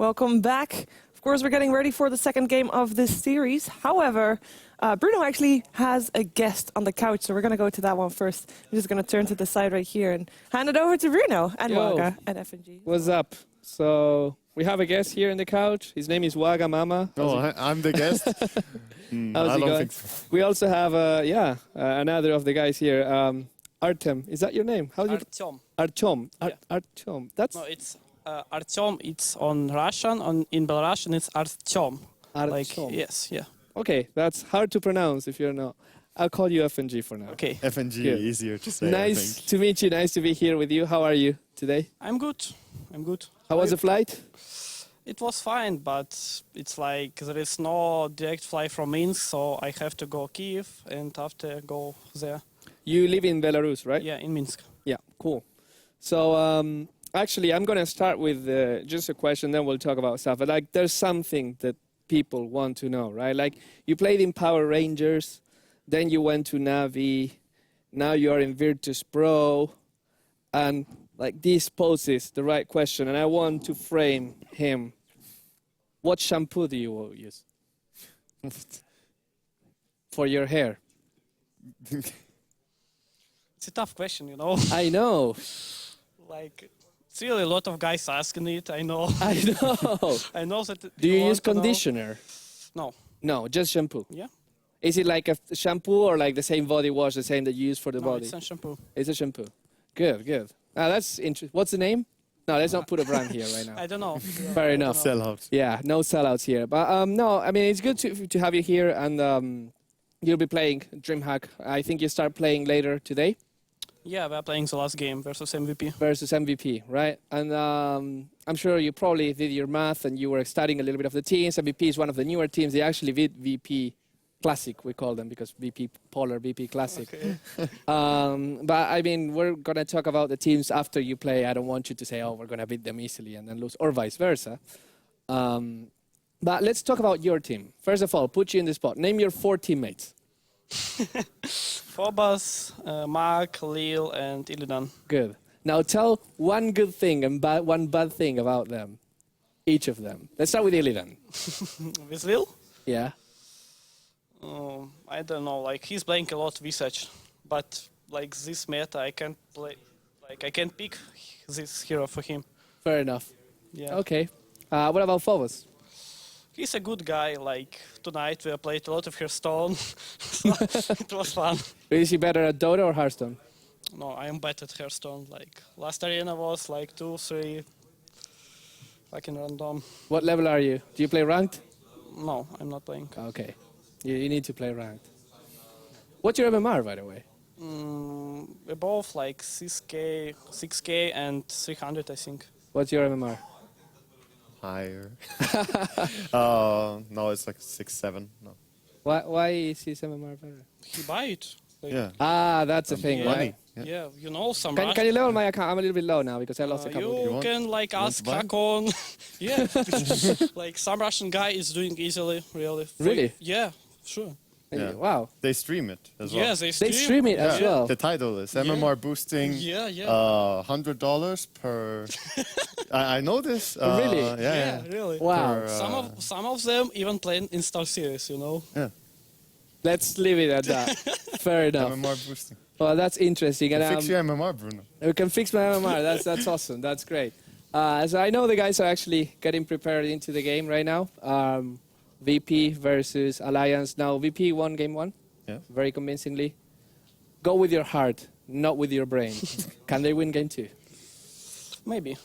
Welcome back. Of course, we're getting ready for the second game of this series. However, Bruno actually has a guest on the couch, so we're going to go to that one first. I'm just going to turn to the side right here and hand it over to Bruno and Waga and FNG. What's up? So we have a guest here in the couch. His name is Waga Mama. I'm the guest. How's it going? So. We also have, another of the guys here. Artem, is that your name? Artyom. Artyom. Yeah. Artyom. That's No, it's Artyom. It's on Russian. In Belarusian, it's Artyom. Artyom. Like, yes, yeah. Okay, that's hard to pronounce if you're not. I'll call you FNG for now. Okay. FNG, Good. easier to say. Nice to meet you. Nice to be here with you. How are you today? I'm good. I'm good. How was the flight? It was fine, but it's like there is no direct flight from Minsk, so I have to go Kyiv and after go there. You live in Belarus, right? Yeah, in Minsk. Yeah, cool. So actually, I'm going to start with just a question, then we'll talk about stuff. But like, there's something that people want to know, right? Like, you played in Power Rangers, then you went to Navi, now you're in Virtus.pro, and like this poses the right question, and I want to frame him. What shampoo do you use for your hair? It's a tough question, you know. I know. Like, it's really a lot of guys asking it. I know. I know. I know that. Do you use conditioner? No. No, just shampoo. Yeah. Is it like a shampoo or like the same body wash, the same that you use for the body? It's a shampoo. It's a shampoo. Good, good. That's interesting. What's the name? No, let's not put a brand here right now. I don't know. Fair enough. Sellout. Yeah, no sellouts here. But no, I mean, it's good to have you here, and you'll be playing DreamHack. I think you start playing later today. Yeah, we're playing the last game versus MVP. Versus MVP, right? And I'm sure you probably did your math and you were studying a little bit of the teams. MVP is one of the newer teams. They actually did VP Classic, we call them, because VP Polar, VP Classic. Okay. But I mean, we're going to talk about the teams after you play. I don't want you to say, oh, we're going to beat them easily and then lose, or vice versa. But let's talk about your team. First of all, put you in the spot. Name your 4 teammates. Phobos, Mark, Lil, and Illidan. Good. Now tell one good thing and one bad thing about them. Each of them. Let's start with Illidan. With Lil? Yeah. I don't know, like he's playing a lot research, but like this meta I can't play, like I can't pick this hero for him. Fair enough. Yeah. Okay. What about Phobos? He's a good guy, like tonight we played a lot of Hearthstone, so it was fun. Is he better at Dota or Hearthstone? No, I am bad at Hearthstone, like last arena was like 2, 3, fucking random. What level are you? Do you play ranked? No, I'm not playing. Okay. You need to play ranked. What's your MMR, by the way? We're both like 6k and 300, I think. What's your MMR? Higher. No, it's like 6, 7. No. Why is his MMR better? He buy it. Like, Yeah. Ah, that's the thing, Money. right? Yeah, you know some Can you level my account? I'm a little bit low now because I lost a couple. You You can like want ask to buy? Hakon. Yeah. Like some Russian guy is doing easily, really. Really? Yeah, sure. Yeah. Wow. They stream it as well. Yeah, they stream. They stream it as Yeah. well. The title is MMR boosting. Yeah, yeah. $100 per. I know this. Really? Yeah, really. Wow. Per, Some of them even play in Star Series, you know. Yeah. Let's leave it at that. Fair enough. MMR boosting. Well, that's interesting. And Fix your MMR, Bruno. we can fix my MMR. That's awesome. That's great. So I know the guys are actually getting prepared into the game right now. VP versus Alliance. Now, VP won game 1. Yeah. Very convincingly. Go with your heart, not with your brain. Can they win game 2? Maybe.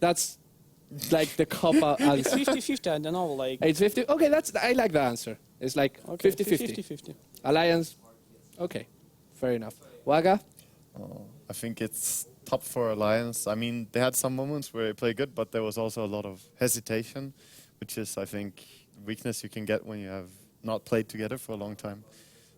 That's like the cop-out It's answer. 50-50, I don't know, like... It's 50? Okay, I like the answer. It's like Okay, 50-50. 50-50. Alliance, okay, fair enough. Waga? I think it's top for Alliance. I mean, they had some moments where they play good, but there was also a lot of hesitation, which is, I think, weakness you can get when you have not played together for a long time.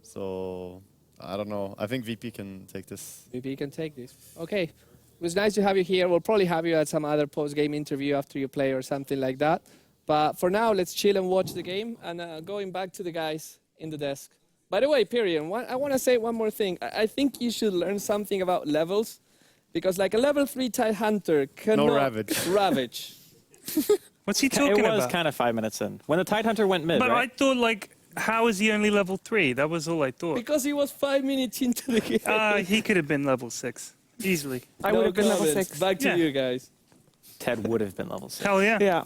So, I don't know. I think VP can take this. VP can take this. Okay, it was nice to have you here. We'll probably have you at some other post-game interview after you play or something like that. But for now, let's chill and watch the game. And going back to the guys in the desk. By the way, Pyrian, I want to say one more thing. I think you should learn something about levels. Because like a level 3 tide hunter cannot No ravage. ravage. What's he talking It was about? kind of 5 minutes in. When the Tidehunter went mid, But right? I thought, like, how is he only level 3? That was all I thought. Because he was 5 minutes into the game. He could have been level 6. Easily. I would have been level comments. 6. Back to Yeah. you guys. Ted would have been level 6. Hell yeah. Yeah.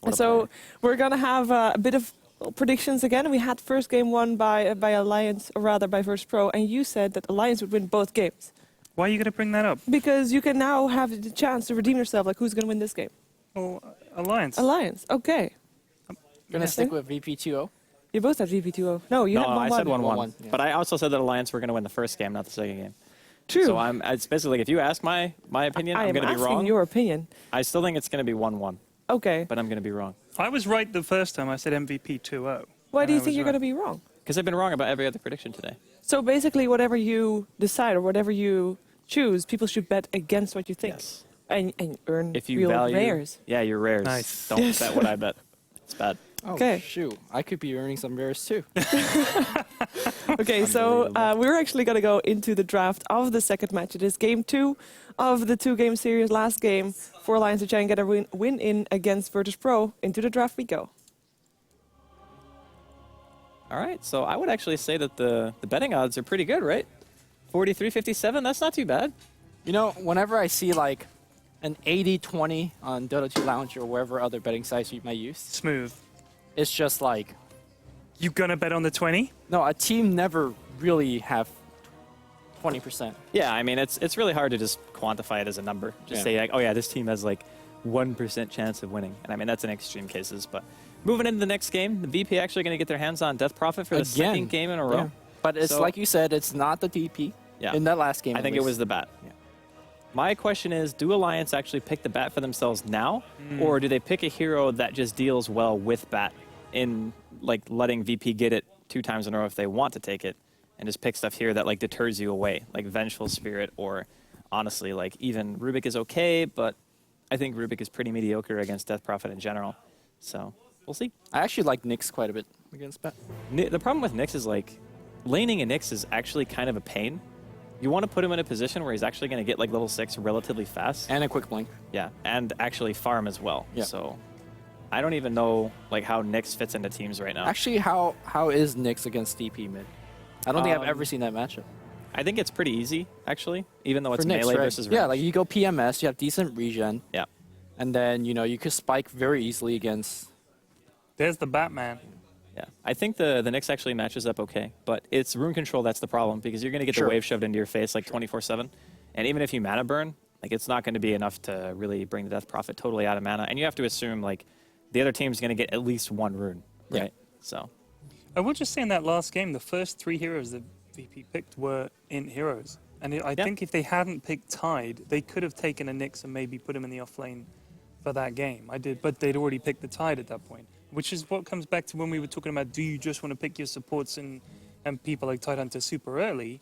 What a So player. we're going to have a bit of predictions again. We had first game won by Alliance, or rather by virtus.pro, and you said that Alliance would win both games. Why are you going to bring that up? Because you can now have the chance to redeem yourself, like who's going to win this game? Well, Alliance. Alliance, okay. Gonna stick with VP2-0. You both had VP2-0. No, you No, had 1-1. I said 1-1. 1-1, yeah. But I also said that Alliance were going to win the first game, not the second game. True. So it's basically like, if you ask my opinion, I I'm am going to be asking wrong. your opinion. I still think it's going to be 1-1, Okay. but I'm going to be wrong. I was right the first time. I said MVP 2-0. Why do And you I think was you're right. going to be wrong? Because I've been wrong about every other prediction today. So basically, whatever you decide or whatever you choose, people should bet against what you think Yes. and earn If you real value rares. Yeah, your rares. Nice. Don't Yes. bet what I bet. It's bad. Oh, Okay. shoot. I could be earning some rares too. Okay, so Unbelievable. we're actually going to go into the draft of the second match. It is game 2 of the 2-game series. Last game for Alliance to try and get a win in against virtus.pro. Into the draft we go. All right, so I would actually say that the betting odds are pretty good, right? 43-57, that's not too bad. You know, whenever I see like an 80-20 on Dota 2 Lounge or wherever other betting sites you might use, Smooth. it's just like, You gonna bet on the 20? no, a team never really have 20%. Yeah, I mean, it's really hard to just quantify it as a number. Just Yeah. say, like, oh, yeah, this team has, like, 1% chance of winning. And, I mean, that's in extreme cases. But moving into the next game, the VP actually going to get their hands on Death Prophet for the Again. second game in a row. Yeah. But it's So- like you said, it's not the DP Yeah. in that last game. I at think it least. was the bat. Yeah. My question is, do Alliance actually pick the bat for themselves now? Or do they pick a hero that just deals well with bat in, like, letting VP get it 2 times in a row if they want to take it, and just pick stuff here that, like, deters you away, like Vengeful Spirit, or honestly, like, even Rubik is okay, but I think Rubik is pretty mediocre against Death Prophet in general. So, we'll see. I actually like Nyx quite a bit against bet. The problem with Nyx is, like, laning a Nyx is actually kind of a pain. You want to put him in a position where he's actually going to get, like, level 6 relatively fast. And a quick blink. Yeah, and actually farm as well. Yeah. So I don't even know, like, how Nyx fits into teams right now. Actually, how is Nyx against DP mid? I don't think I've ever seen that matchup. I think it's pretty easy, actually, even though it's For Nyx, melee right? versus range. Yeah, like you go PMS, you have decent regen, Yeah. and then, you know, you could spike very easily against... There's the Batman. Yeah. I think the Nyx actually matches up okay, but it's rune control that's the problem, because you're going to get Sure. the wave shoved into your face, like, 24/7. And even if you mana burn, like, it's not going to be enough to really bring the Death Prophet totally out of mana. And you have to assume, like, the other team's going to get at least 1 rune, Yeah. right? So, I will just say in that last game, the first 3 heroes that VP picked were int heroes. And I Yeah. think if they hadn't picked Tide, they could have taken a Nyx and maybe put him in the off lane for that game. But they'd already picked the Tide at that point, which is what comes back to when we were talking about, do you just want to pick your supports and people like Tidehunter super early?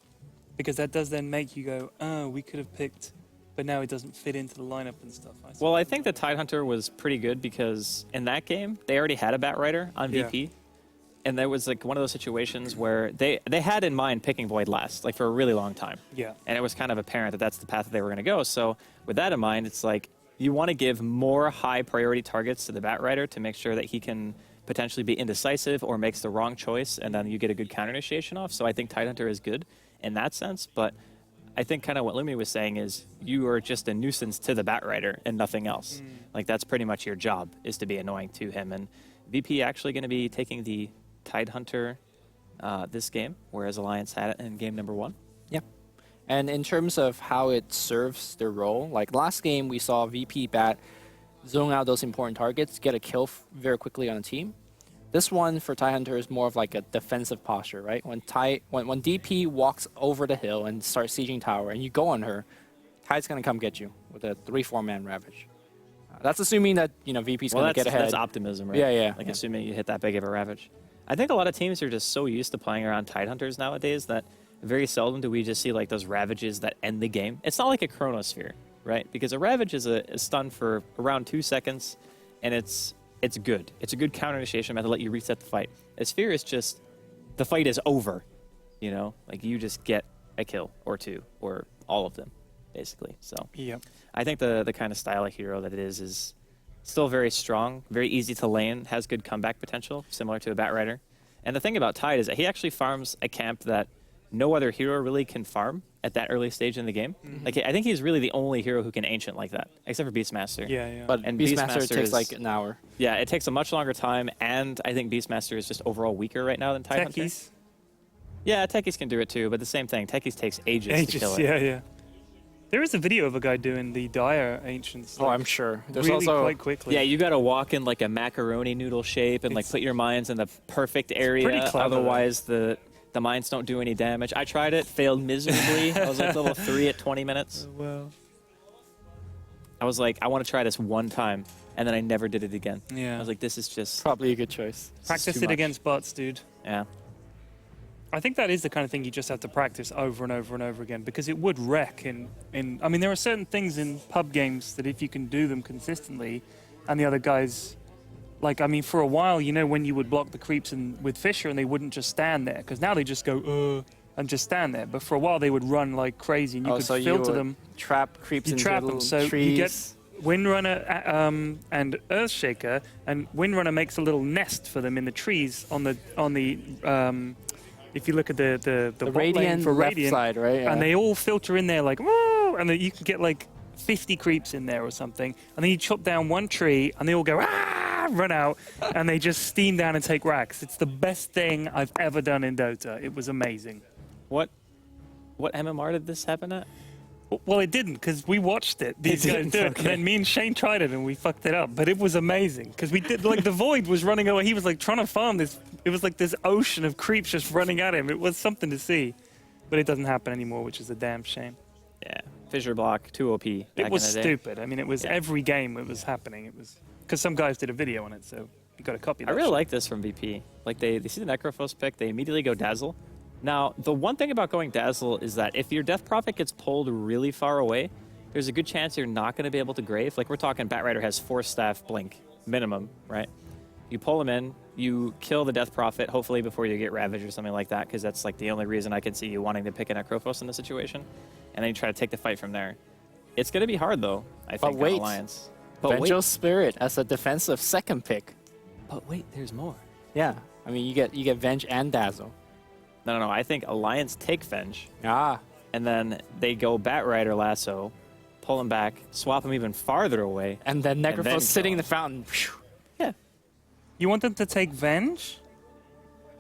Because that does then make you go, oh, we could have picked, but now it doesn't fit into the lineup and stuff. well, I think the Tidehunter was pretty good because in that game, they already had a Bat Rider on Yeah. VP. And there was, like, one of those situations where they had in mind picking Void last, like, for a really long time. Yeah. And it was kind of apparent that that's the path that they were going to go. So with that in mind, it's like you want to give more high priority targets to the Bat Rider to make sure that he can potentially be indecisive or makes the wrong choice, and then you get a good counter initiation off. So I think Tidehunter is good in that sense. But I think kind of what Lumi was saying is you are just a nuisance to the Bat Rider and nothing else. Like, that's pretty much your job, is to be annoying to him. And VP actually going to be taking the Tidehunter this game, whereas Alliance had it in game number 1. Yeah. And in terms of how it serves their role, like last game we saw VP Bat zone out those important targets, get a kill very quickly on a team. This one for Tidehunter is more of like a defensive posture, right? When DP walks over the hill and starts sieging tower and you go on her, Tide's going to come get you with a 3-4-man Ravage. That's assuming that, you know, VP's going to get ahead. That's optimism, right? Yeah, yeah, Like, yeah. assuming you hit that big of a Ravage. I think a lot of teams are just so used to playing around Tidehunters nowadays that very seldom do we just see, like, those Ravages that end the game. It's not like a Chronosphere, right? Because a Ravage is a stun for around 2 seconds, and it's good. It's a good counter initiation method to let you reset the fight. A Sphere is just, the fight is over, you know? Like, you just get a kill or 2, or all of them, basically. So Yep. I think the kind of style of hero that it is Still very strong, very easy to lane, has good comeback potential, similar to a Batrider. And the thing about Tide is that he actually farms a camp that no other hero really can farm at that early stage in the game. Like, I think he's really the only hero who can Ancient like that, except for Beastmaster. Yeah. But And Beastmaster Beastmaster takes is- like an hour. Yeah, it takes a much longer time, and I think Beastmaster is just overall weaker right now than Tidehunter. Techies. Yeah, Techies can do it too, but the same thing. Techies takes ages to kill it. Yeah. There is a video of a guy doing the Dire Ancients. Oh, I'm sure. There's really also quite quickly. Yeah, you got to walk in like a macaroni noodle shape and like It's- put your mines in the perfect area. pretty clever, Otherwise, the mines don't do any damage. I tried it, failed miserably. I was like level 3 at 20 minutes. Well, I was like, I want to try this one time, and then I never did it again. yeah. I was like, this is just probably a good choice. this is Practice too it much. against bots, dude. Yeah. I think that is the kind of thing you just have to practice over and over and over again because it would wreck I mean, there are certain things in pub games that if you can do them consistently and the other guys, like, I mean, for a while, you know, when you would block the creeps with Fisher and they wouldn't just stand there because now they just go, and just stand there. But for a while, they would run like crazy and you could so you filter would them. Trap creeps You into trap little them, so trees. you get Windrunner and Earthshaker, and Windrunner makes a little nest for them in the trees on the if you look at the bot lane Radiant for left Radiant, side, right? Yeah. and they all filter in there like, woo, and then you can get like 50 creeps in there or something, and then you chop down one tree, and they all go, run out, and they just steam down and take racks. It's the best thing I've ever done in Dota. It was amazing. What MMR did this happen at? Well, it didn't because we watched it. These guys didn't? do it, Okay. and then me and Shane tried it and we fucked it up. But it was amazing because we did like the Void was running away. He was like trying to farm this. It was like this ocean of creeps just running at him. It was something to see, but it doesn't happen anymore, which is a damn shame. Yeah. Fissure block, 2 OP. It back was in the day. stupid. I mean, it was Yeah. every game it was happening. It was because some guys did a video on it, so you got to copy that. I really shit. like this from VP. Like they see the Necrophos pick, they immediately go Dazzle. Now, the one thing about going Dazzle is that if your Death Prophet gets pulled really far away, there's a good chance you're not going to be able to Grave. Like we're talking Batrider has 4 staff blink minimum, right? You pull him in, you kill the Death Prophet, hopefully before you get Ravage or something like that, because that's like the only reason I can see you wanting to pick a Necrophos in this situation. And then you try to take the fight from there. It's going to be hard though, I think, on wait. Alliance. But Vengeful Spirit as a defensive second pick. But wait, there's more. Yeah, I mean you get Venge and Dazzle. No. I think Alliance take Venge. Ah, And then they go Batrider Lasso, pull him back, swap him even farther away. and then then Necrophos sitting in kill the fountain. Phew. Yeah. You want them to take Venge?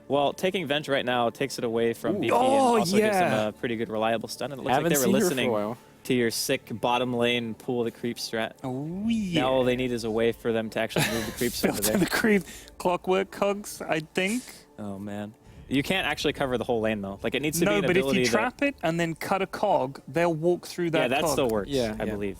Well, taking Venge right now takes it away from BP Oh, and also gives them yeah. a pretty good reliable stun. And it looks Haven't like they were seen her for a listening while. to your sick bottom lane pool the creep strat. Oh yeah. Now all they need is a way for them to actually move the creeps over Filter there. the creep. Clockwork cogs, I think. Oh man. You can't actually cover the whole lane though. Like it needs to be No, an but if ability you trap it and then cut a cog, they'll walk through that yeah, that cog. still works, Yeah. I Yeah. believe.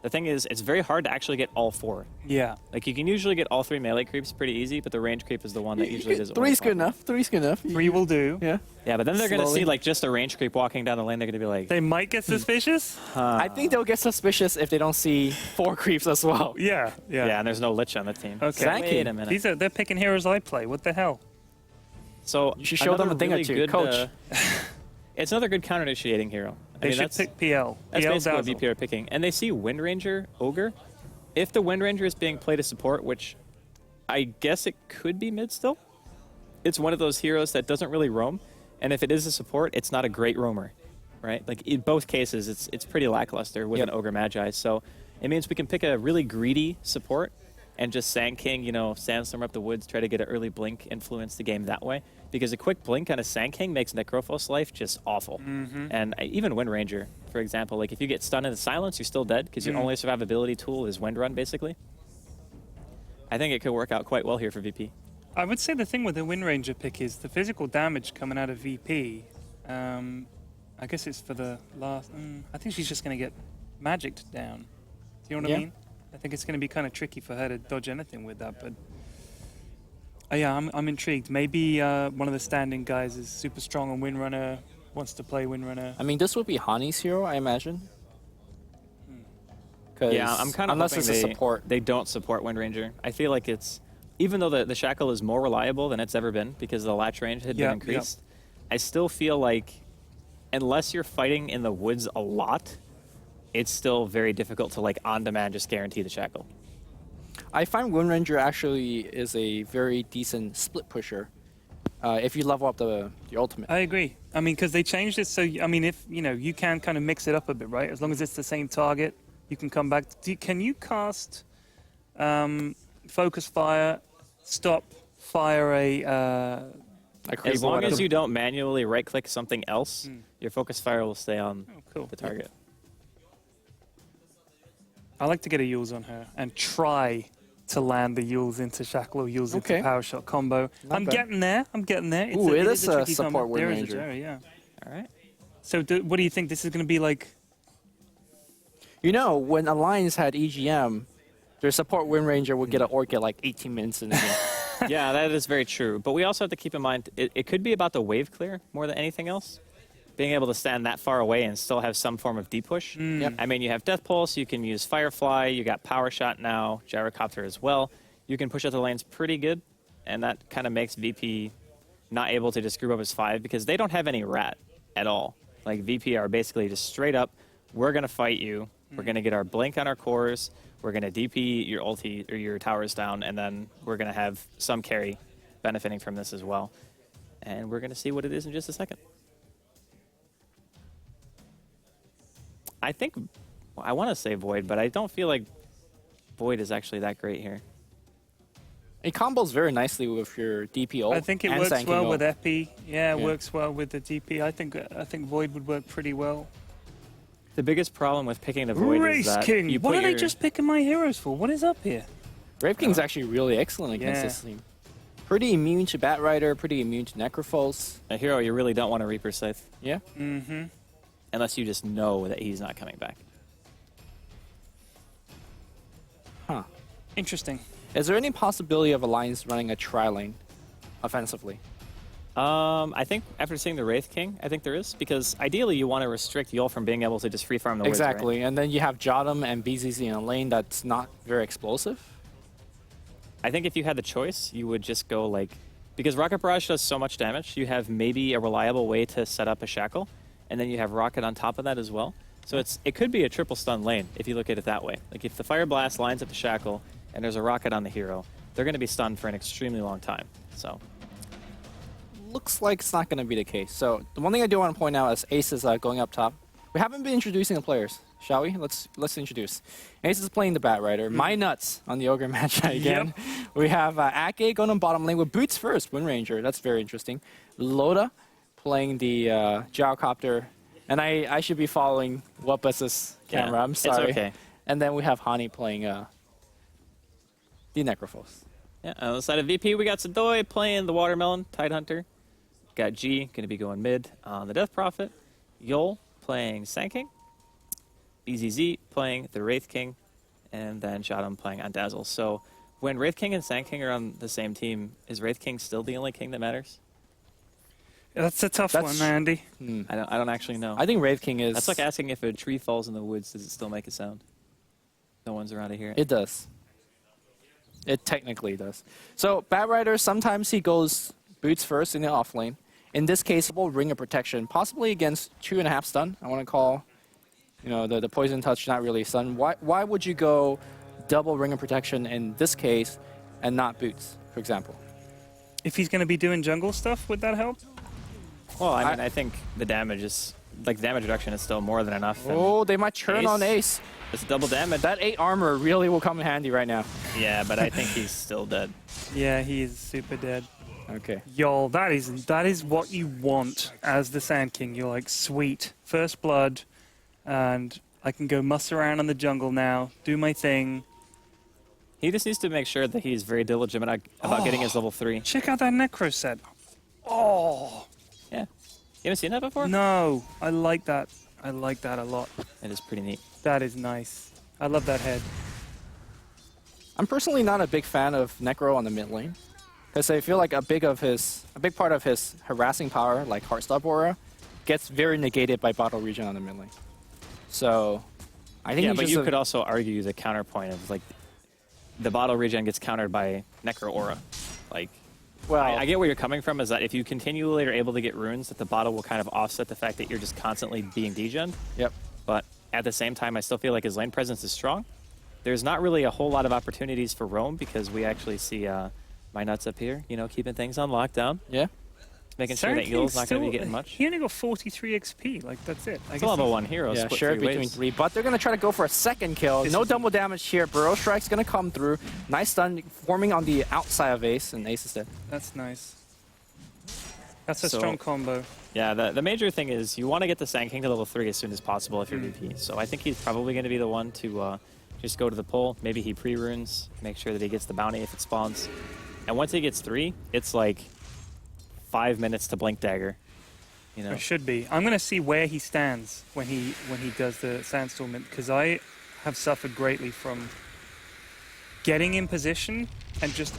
The thing is, it's very hard to actually get all 4. Yeah. Like you can usually get all 3 melee creeps pretty easy, but the range creep is the one that usually doesn't work. Three's good properly. enough. Three's good enough. 3 will do. Yeah. Yeah, but then they're going to Slowly. see like just a range creep walking down the lane. They're going to be like, They might get suspicious. I think they'll get suspicious if they don't see 4 creeps as well. Yeah. yeah, and there's no Lich on the team. Okay. Exactly. Wait a minute. They're picking heroes I play. What the hell? So You should show them another a thing or really two, good, coach. It's another good counter-initiating hero. They should pick PL. That's PL basically what Dazzle. VP are picking. And they see Wind Ranger, Ogre. If the Wind Ranger is being played as support, which I guess it could be mid still, it's one of those heroes that doesn't really roam. And if it is a support, it's not a great roamer, right? Like in both cases, it's pretty lackluster with an Ogre Magi. So it means we can pick a really greedy support and just Sand King, sandstorm up the woods, try to get an early blink, influence the game that way. Because a quick blink on a Sand King makes Necrophos life just awful. And even Wind Ranger, for example, like if you get stunned into silence, you're still dead because your only survivability tool is Wind Run, basically. I think it could work out quite well here for VP. I would say the thing with the Wind Ranger pick is the physical damage coming out of VP. I guess it's for the last. I think she's just going to get magicked down. Do you know what I mean? I think it's going to be kind of tricky for her to dodge anything with that. But yeah, I'm intrigued. Maybe one of the standing guys is super strong on Windrunner, wants to play Windrunner. I mean, this would be Hani's hero, I imagine. Yeah, I'm kind of unless hoping it's a support. they don't support Wind Ranger. I feel like it's, even though the Shackle is more reliable than it's ever been because the latch range had been increased, I still feel like unless you're fighting in the woods a lot, it's still very difficult to like on demand just guarantee the Shackle. I find Wind Ranger actually is a very decent split pusher if you level up your ultimate. I agree. I mean, because they changed it, so I mean, if you can kind of mix it up a bit, right? As long as it's the same target, you can come back. Can you cast Focus Fire, stop, fire As long as you don't manually right-click something else, your focus fire will stay on the target. I like to get a Yules on her and try to land the Yules into Shackle or Yules into Power Shot combo. I'm getting there. Ooh, it is a support Wind Ranger. Yeah. All right. So what do you think? This is going to be like... When Alliance had EGM, their support Wind Ranger would get an Orchid like 18 minutes in the game. Yeah, that is very true. But we also have to keep in mind, it could be about the wave clear more than anything else. Being able to stand that far away and still have some form of deep push. Yep. I mean, you have Death Pulse, you can use Firefly, you got Power Shot now, Gyrocopter as well. You can push out the lanes pretty good, and that kind of makes VP not able to just group up as 5 because they don't have any rat at all. Like, VP are basically just straight up, we're going to fight you, we're going to get our blink on our cores, we're going to DP your ulti or your towers down, and then we're going to have some carry benefiting from this as well. And we're going to see what it is in just a second. I think, I want to say Void, but I don't feel like Void is actually that great here. It combos very nicely with your DP ult. I think it and works Sanking well ult. with Epi. Yeah, it works well with the DP. I think Void would work pretty well. The biggest problem with picking the Void Race is that King! you What put are they your- just picking my heroes for? What is up here? Brave King's actually really excellent against this team. Pretty immune to Bat Rider, pretty immune to Necrophos. a hero you really don't want to Reaper Scythe. Yeah. Mm-hmm. Unless you just know that he's not coming back. Huh. Interesting. Is there any possibility of Alliance running a tri-lane offensively? I think after seeing the Wraith King, I think there is. Because ideally you want to restrict Yul from being able to just free farm the woods, Exactly. right? And then you have Jotum and BZZ in a lane that's not very explosive. I think if you had the choice, you would just go like... Because Rocket Barrage does so much damage, you have maybe a reliable way to set up a Shackle. And then you have Rocket on top of that as well. So it could be a triple stun lane if you look at it that way. Like if the Fire Blast lines up the Shackle and there's a Rocket on the hero, they're going to be stunned for an extremely long time. So Looks like it's not going to be the case. So the one thing I do want to point out is Ace is going up top. We haven't been introducing the players, shall we? Let's introduce. Ace is playing the Bat Rider. My nuts on the Ogre match again. We have Ake going on bottom lane with Boots first, Wind Ranger. That's very interesting. Loda playing the Gyrocopter. And I should be following Wupus's camera. I'm sorry. It's okay. And then we have Hani playing the Necrophos. yeah, on the side of VP, we got Sadoy playing the Watermelon, Tidehunter. Got G, going to be going mid on the Death Prophet. Yol playing Sand King. BZZ playing the Wraith King. And then Jotum playing on Dazzle. So when Wraith King and Sand King are on the same team, is Wraith King still the only king that matters? That's a tough one, Andy. I don't actually know. I think Wraith King is... That's like asking if a tree falls in the woods, does it still make a sound? No one's around to hear it. It does. It technically does. So Bat Rider, sometimes he goes Boots first in the off lane. In this case, we'll Ring of Protection, possibly against 2.5 stun. I want to call, the Poison Touch not really stun. Why would you go double Ring of Protection in this case and not Boots, for example? If he's going to be doing jungle stuff, would that help? Well, I mean, I think the damage is, like, the damage reduction is still more than enough. and Oh, they might turn on Ace. It's double damage. That 8 armor really will come in handy right now. Yeah, but I think he's still dead. Yeah, he is super dead. Okay. Y'all, that is what you want as the Sand King. You're like, sweet, first blood, and I can go muss around in the jungle now, do my thing. He just needs to make sure that he's very diligent about getting his level 3. Check out that Necro set. Oh, Yeah. You haven't seen that before? no, I like that. I like that a lot. It is pretty neat. That is nice. I love that head. I'm personally not a big fan of Necro on the mid lane. Because I feel like a big part of his harassing power, like Heartstop Aura, gets very negated by Bottle Region on the mid lane. So, I think Yeah, he's but just you could also argue the counterpoint of, like, the bottle regen gets countered by Necro Aura. Like, well, I get where you're coming from, is that if you continually are able to get runes, that the bottle will kind of offset the fact that you're just constantly being degened. Yep. But at the same time, I still feel like his lane presence is strong. there's not really a whole lot of opportunities for roam because we actually see my nuts up here, you know, keeping things on lockdown. Yeah. Making sure that Eel's not going to be getting much. He only got 43 XP. Like, that's it. It's a level 1 hero. Yeah, split shared 3 between ways. 3. But they're going to try to go for a second kill. No double damage here. Burrow Strike's going to come through. Nice stun forming on the outside of Ace, and Ace is dead. That's nice. That's a So- strong combo. Yeah, the major thing is you want to get the Sand King to level 3 as soon as possible if you're VP. So I think he's probably going to be the one to just go to the pull. Maybe he pre-runes, make sure that he gets the bounty if it spawns. And once he gets 3, it's like 5 minutes to Blink Dagger. You know? It should be. I'm going to see where he stands when he does the Sandstorm, because I have suffered greatly from getting in position and just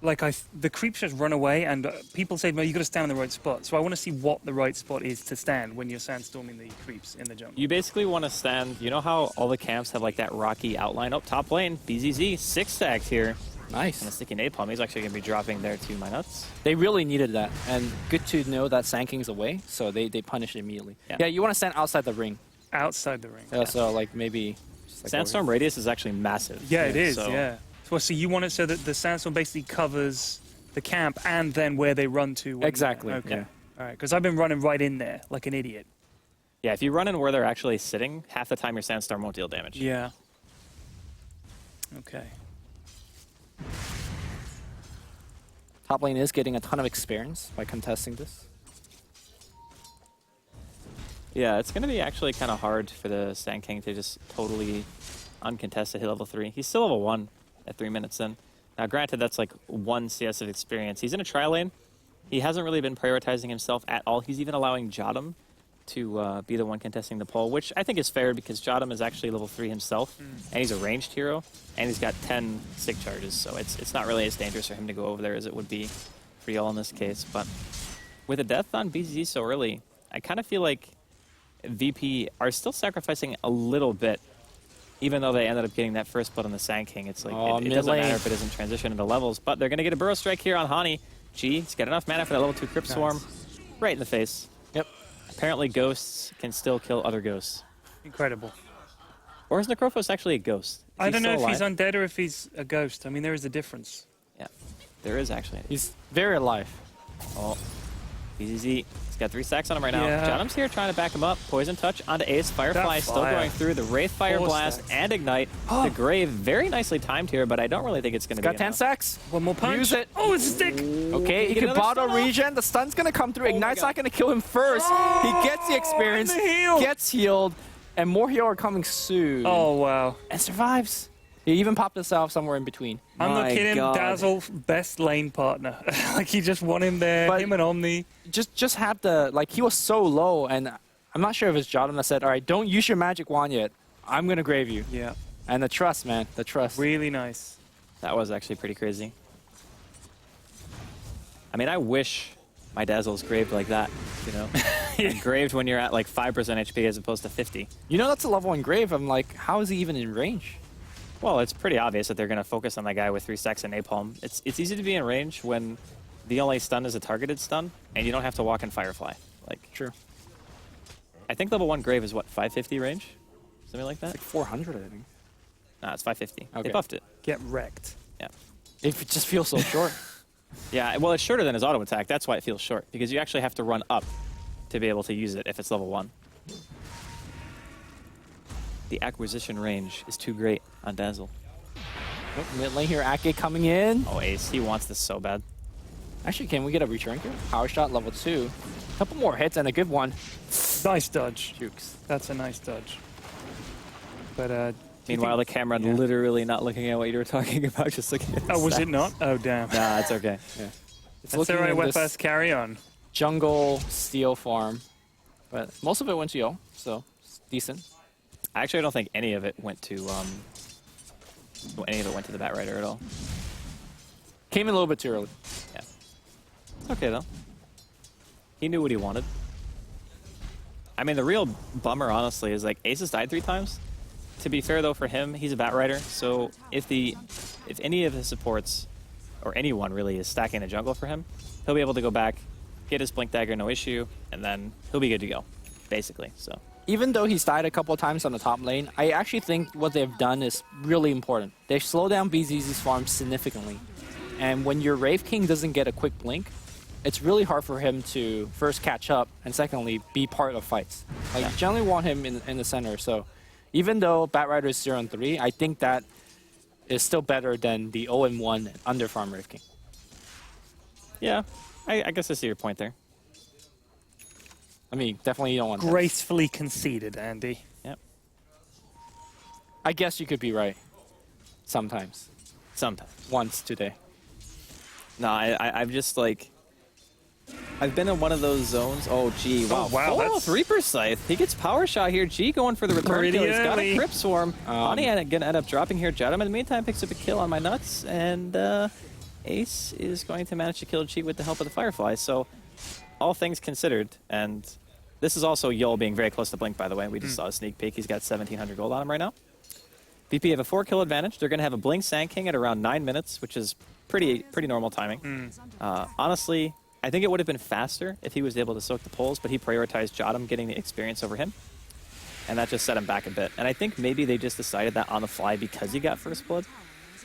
like the creeps just run away, and people say, well, you got to stand in the right spot. So I want to see what the right spot is to stand when you're sandstorming the creeps in the jungle. You basically want to stand, you know how all the camps have like that rocky outline up top lane? BZZ, 6 stacks here. Nice. And a sticky napalm. He's actually going to be dropping there to my nuts. They really needed that, and good to know that Sand King's away, so they punish it immediately. Yeah, you want to stand outside the ring. Outside the ring. Yeah, so like maybe... just like Sandstorm radius is actually massive. Yeah, it is, So yeah. So you want it so that the sandstorm basically covers the camp and then where they run to. Exactly, Okay. yeah. All right, because I've been running right in there like an idiot. Yeah, if you run in where they're actually sitting, half the time your Sandstorm won't deal damage. Yeah. Okay. Top lane is getting a ton of experience by contesting this. Yeah, it's going to be actually kind of hard for the Sand King to just totally uncontested hit level 3. He's still level 1 at 3 minutes in. Now, granted, that's like 1 CS of experience. He's in a tri lane. He hasn't really been prioritizing himself at all. He's even allowing Jotum to be the one contesting the pole, which I think is fair because Jotum is actually level 3 himself, and he's a ranged hero, and he's got 10 sick charges, so it's not really as dangerous for him to go over there as it would be for y'all in this case. But with a death on BZZ so early, I kind of feel like VP are still sacrificing a little bit, even though they ended up getting that first blood on the Sand King. It's like, it doesn't matter if it doesn't transition into levels, but they're going to get a Burrow Strike here on Hani. He's got enough mana for that level 2 Crypt Swarm. Right in the face. Yep. Apparently ghosts can still kill other ghosts. Incredible. Or is Necrophos actually a ghost? I don't know if he's undead or if he's a ghost. I mean, there is a difference. Yeah, there is actually. He's very alive. Oh, BZZ. He's got 3 stacks on him right now. Yeah. Jotum's here trying to back him up. Poison Touch onto Ace. Firefly still fire. going through. The Wraith Fire 4 Blast stacks. and Ignite. The Grave very nicely timed here, but I don't really think it's going to be Got 10 enough. stacks. One more punch. Use it. Oh, it's a stick. Okay, he Get can another bottle stun off. regen. The stun's gonna come through. my Ignite's God. not gonna kill him first. He gets the experience, and the heal. gets healed, and more heal are coming soon. Oh, wow. And survives. He even popped himself somewhere in between. I'm not My kidding. God. Dazzle, best lane partner. Like, he just won him there. But- him and Omni. Just had the he was so low, and I'm not sure if it's Jotum that said, "All right, don't use your magic wand yet. I'm gonna grave you." Yeah. And the trust, man, the trust. Really nice. That was actually pretty crazy. I mean, I wish my Dazzle's graved like that, you know? And graved when you're at like 5% HP as opposed to 50. You know that's a level 1 grave. I'm like, how is he even in range? Well, it's pretty obvious that they're going to focus on that guy with 3 stacks and napalm. It's easy to be in range when the only stun is a targeted stun, and you don't have to walk in Firefly. Like, True. I think level 1 Grave is what, 550 range? Something like that? It's like 400, I think. Nah, it's 550. They Okay. buffed it. Get wrecked. Yeah. It just feels so short. Yeah, well, it's shorter than his auto attack. That's why it feels short, because you actually have to run up to be able to use it if it's level 1. The acquisition range is too great on Dazzle. Mid lane here, Ake coming in. Oh, Ace, he wants this so bad. Actually, can we get a return here? Power shot level 2. A couple more hits and a good one. Nice dodge. Jukes. That's a nice dodge. But, Meanwhile, the camera literally not looking at what you were talking about, just looking at the oh, was it stats. not? Oh, damn. Nah, it's okay. It's That's all right. in Let this us carry on. jungle steel farm, but most of it went to Yo, so it's decent. Actually, I don't think any of it went to the Bat Rider at all. Came in a little bit too early. Yeah. It's okay though. He knew what he wanted. I mean, the real bummer, honestly, is like Ace has died 3 times. To be fair though, for him, he's a Bat Rider, so if any of his supports or anyone really is stacking the jungle for him, he'll be able to go back, get his Blink Dagger, no issue, and then he'll be good to go, basically. So even though he's died a couple of times on the top lane, I actually think what they've done is really important. They've slowed down BZZ's farm significantly. And when your Wraith King doesn't get a quick blink, it's really hard for him to first catch up and secondly be part of fights. Like you generally want him in the center. So even though Batrider is 0-3, I think that is still better than the 0-1 under farm Wraith King. Yeah, I guess I see your point there. I mean, definitely you don't want that. Gracefully conceded, Andy. Yep. I guess you could be right. Sometimes. Sometimes. Once today. No, I'm just like... I've been in one of those zones. Oh, G. Wow. Oh, wow, Full that's- Reaper Scythe. He gets power shot here. G going for the return Pretty kill. He's got early. a Crypt Swarm. Honey going to end up dropping here. Jadam in the meantime picks up a kill on my nuts. And Ace is going to manage to kill G with the help of the Firefly. So all things considered, and this is also Yol being very close to Blink, by the way. We just saw a sneak peek. He's got 1,700 gold on him right now. VP have a 4-kill advantage. They're going to have a Blink Sand King at around 9 minutes, which is pretty normal timing. Honestly, I think it would have been faster if he was able to soak the pulls, but he prioritized Jadam getting the experience over him. And that just set him back a bit. And I think maybe they just decided that on the fly because he got first blood.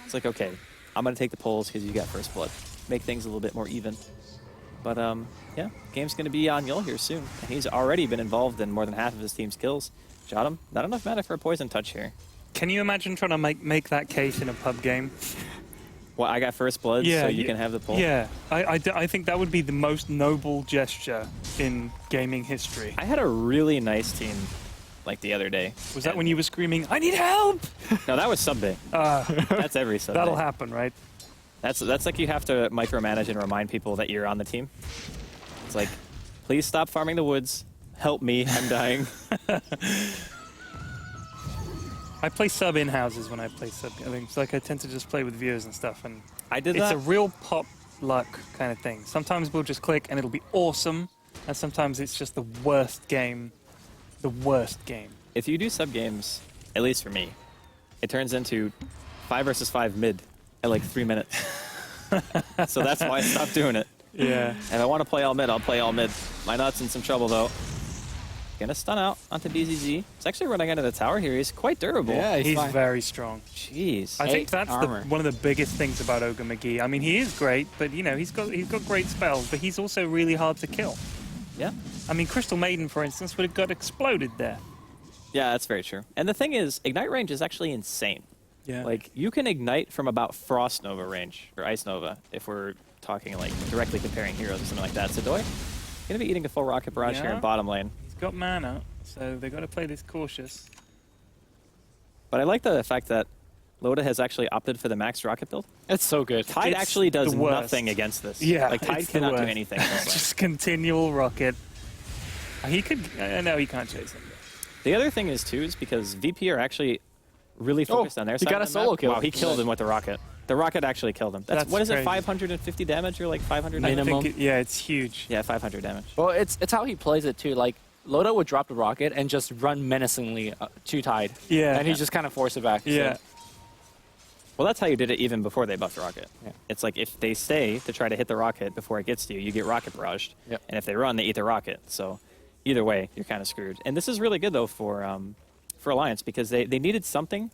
It's like, okay, I'm going to take the pulls because you got first blood. Make things a little bit more even. But yeah, game's going to be on Yul here soon. And he's already been involved in more than half of his team's kills. Jadam, not enough mana for a poison touch here. Can you imagine trying to make that case in a pub game? Well, I got first blood, so you can have the pull. Yeah, I think that would be the most noble gesture in gaming history. I had a really nice team like the other day. Was that when you were screaming, "I need help"? No, that was sub day. That's every sub day. That'll happen, right? That's like you have to micromanage and remind people that you're on the team. It's like, please stop farming the woods. Help me, I'm dying. I play sub in houses when I play sub. I mean, it's like I tend to just play with viewers and stuff, and I did it's that. a real pop luck kind of thing. Sometimes we'll just click and it'll be awesome, and sometimes it's just the worst game. The worst game. If you do sub games, at least for me, it turns into 5 versus 5 mid at like 3 minutes. So that's why I stopped doing it. Yeah. If I want to play all mid, I'll play all mid. My nut's in some trouble though. Gonna stun out onto BZZ. He's actually running into the tower here. He's quite durable. Yeah, He's fine. very strong. Jeez. I think 8 that's armor. one of the biggest things about Ogre McGee. I mean, he is great, but you know, he's got great spells, but he's also really hard to kill. Yeah. I mean, Crystal Maiden, for instance, would have got exploded there. Yeah, that's very true. And the thing is, Ignite range is actually insane. Yeah. Like, you can Ignite from about Frost Nova range, or Ice Nova, if we're talking, like, directly comparing heroes or something like that. So Doi, gonna be eating a full Rocket Barrage here Yeah. in bottom lane. He's got mana, so they got to play this cautious. But I like the fact that Loda has actually opted for the max Rocket build. It's so good. Tide It's actually does the worst. nothing against this. Yeah, Like, Tide it's the cannot do worst. anything in this lane. Just continual rocket. He could. No, he can't chase him. The other thing is, too, is because VP are actually really focused on their he side got of a the map. solo kill. Wow, he killed him with the Rocket. The Rocket actually killed him. That's What is it, crazy. 550 damage or like 500 I damage? Minimum. think yeah, it's huge. Yeah, 500 damage. Well, it's how he plays it too. Like Loda would drop the rocket and just run menacingly to Tide. Yeah. And he just kind of force it back. Yeah. So, Well, that's how you did it even before they buffed Rocket. Yeah. It's like if they stay to try to hit the Rocket before it gets to you, you get Rocket barraged. Yep. And if they run, they eat the Rocket. So either way, you're kind of screwed. And this is really good, though, for Alliance because they needed something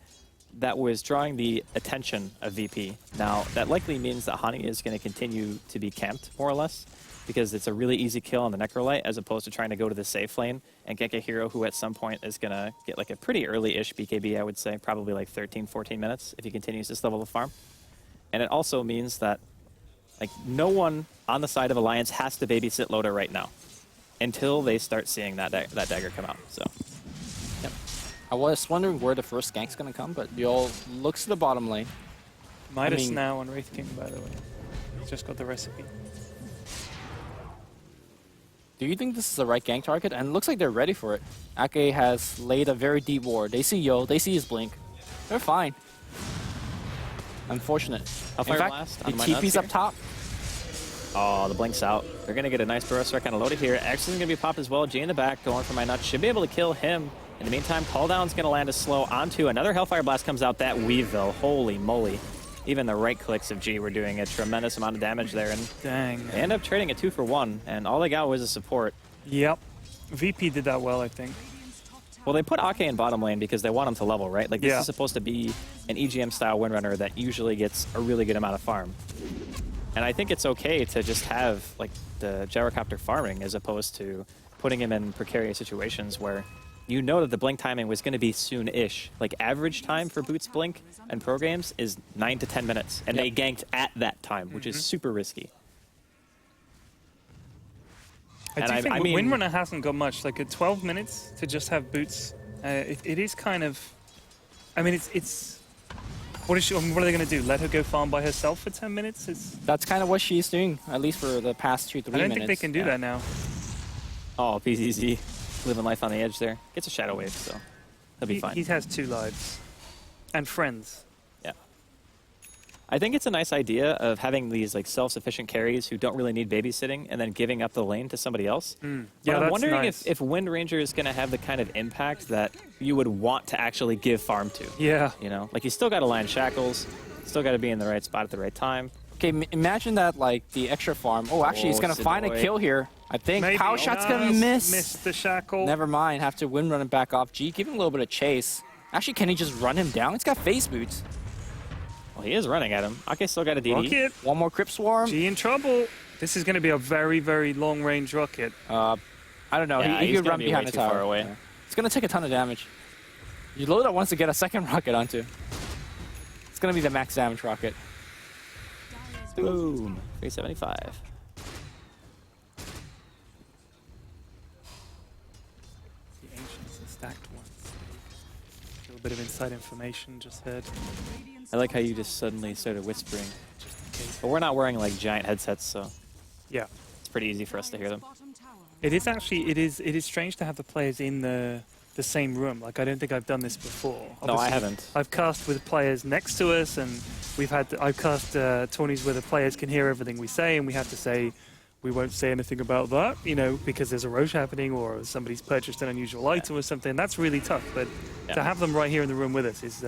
that was drawing the attention of VP. Now, that likely means that Hani is going to continue to be camped, more or less, because it's a really easy kill on the Necrolite as opposed to trying to go to the safe lane and get a hero who at some point is going to get like a pretty early-ish BKB, I would say, probably like 13, 14 minutes if he continues this level of farm. And it also means that like no one on the side of Alliance has to babysit Loda right now until they start seeing that dagger come out. So, yep. I was wondering where the first gank's gonna come, but Yol looks to the bottom lane. Midas mean- now on Wraith King, by the way. He's just got the recipe. Do you think this is the right gank target? And it looks like they're ready for it. Ake has laid a very deep ward. They see Yol, they see his blink. They're fine. Unfortunate. Hellfire In fact, Blast he on my nuts TP's up here. top. Oh, the blink's out. They're going to get a nice burrow strike on Loda here. X is going to be popped as well. G in the back going for my nuts. Should be able to kill him. In the meantime, Call Down's going to land a slow onto another Hellfire Blast comes out. That Weevil. Holy moly. Even the right clicks of G were doing a tremendous amount of damage there. And Dang. they end up trading a 2-for-1. And all they got was a support. Yep. VP did that well, I think. Well, they put Ake in bottom lane because they want him to level, right? Like, this Yeah. is supposed to be an EGM-style windrunner that usually gets a really good amount of farm. And I think it's okay to just have, like, the gyrocopter farming as opposed to putting him in precarious situations where you know that the blink timing was going to be soon-ish. Like, average time for Boots blink and pro games is 9 to 10 minutes, and they ganked at that time, which is super risky. I do think Windrunner hasn't got much. Like, at 12 minutes to just have Boots, it is kind of... I mean, it's what are they going to do? Let her go farm by herself for 10 minutes? That's kind of what she's doing, at least for the past 2-3 minutes. I don't think they can do that now. Oh, PZZ living life on the edge there. Gets a Shadow Wave, so he'll be fine. He has 2 lives. And friends. Yeah. I think it's a nice idea of having these like self-sufficient carries who don't really need babysitting and then giving up the lane to somebody else. Yeah, But I'm that's wondering nice. if Wind Ranger is going to have the kind of impact that you would want to actually give farm to. Yeah. You know, like you still got to line shackles, still got to be in the right spot at the right time. Okay, imagine that, like, the extra farm. Oh, actually, he's going to find a Sidoi. kill here. I think Maybe. Power Shot's going to miss. Missed the shackle. Never mind, have to Windrun it back off. G, give him a little bit of chase. Actually, can he just run him down? He's got face boots. Well, he is running at him. Ake still got a DD. Rocket. One more Crypt Swarm. G in trouble. This is going to be a very, very long-range rocket. I don't know. Yeah, he he's could gonna run be behind way the too tower. far away. Yeah. It's going to take a ton of damage. Loda wants to get a second rocket onto. It's going to be the max damage rocket. Boom. 375. The ancients, the stacked ones. A little bit of inside information just heard. I like how you just suddenly started whispering. But we're not wearing like giant headsets, so Yeah. it's pretty easy for us to hear them. It is actually, it is strange to have the players in the same room. Like, I don't think I've done this before. No, I Obviously, haven't. I've cast with players next to us, and I've cast tourneys where the players can hear everything we say, and we have to say, we won't say anything about that, you know, because there's a roche happening or somebody's purchased an unusual item or something. That's really tough, but to have them right here in the room with us is,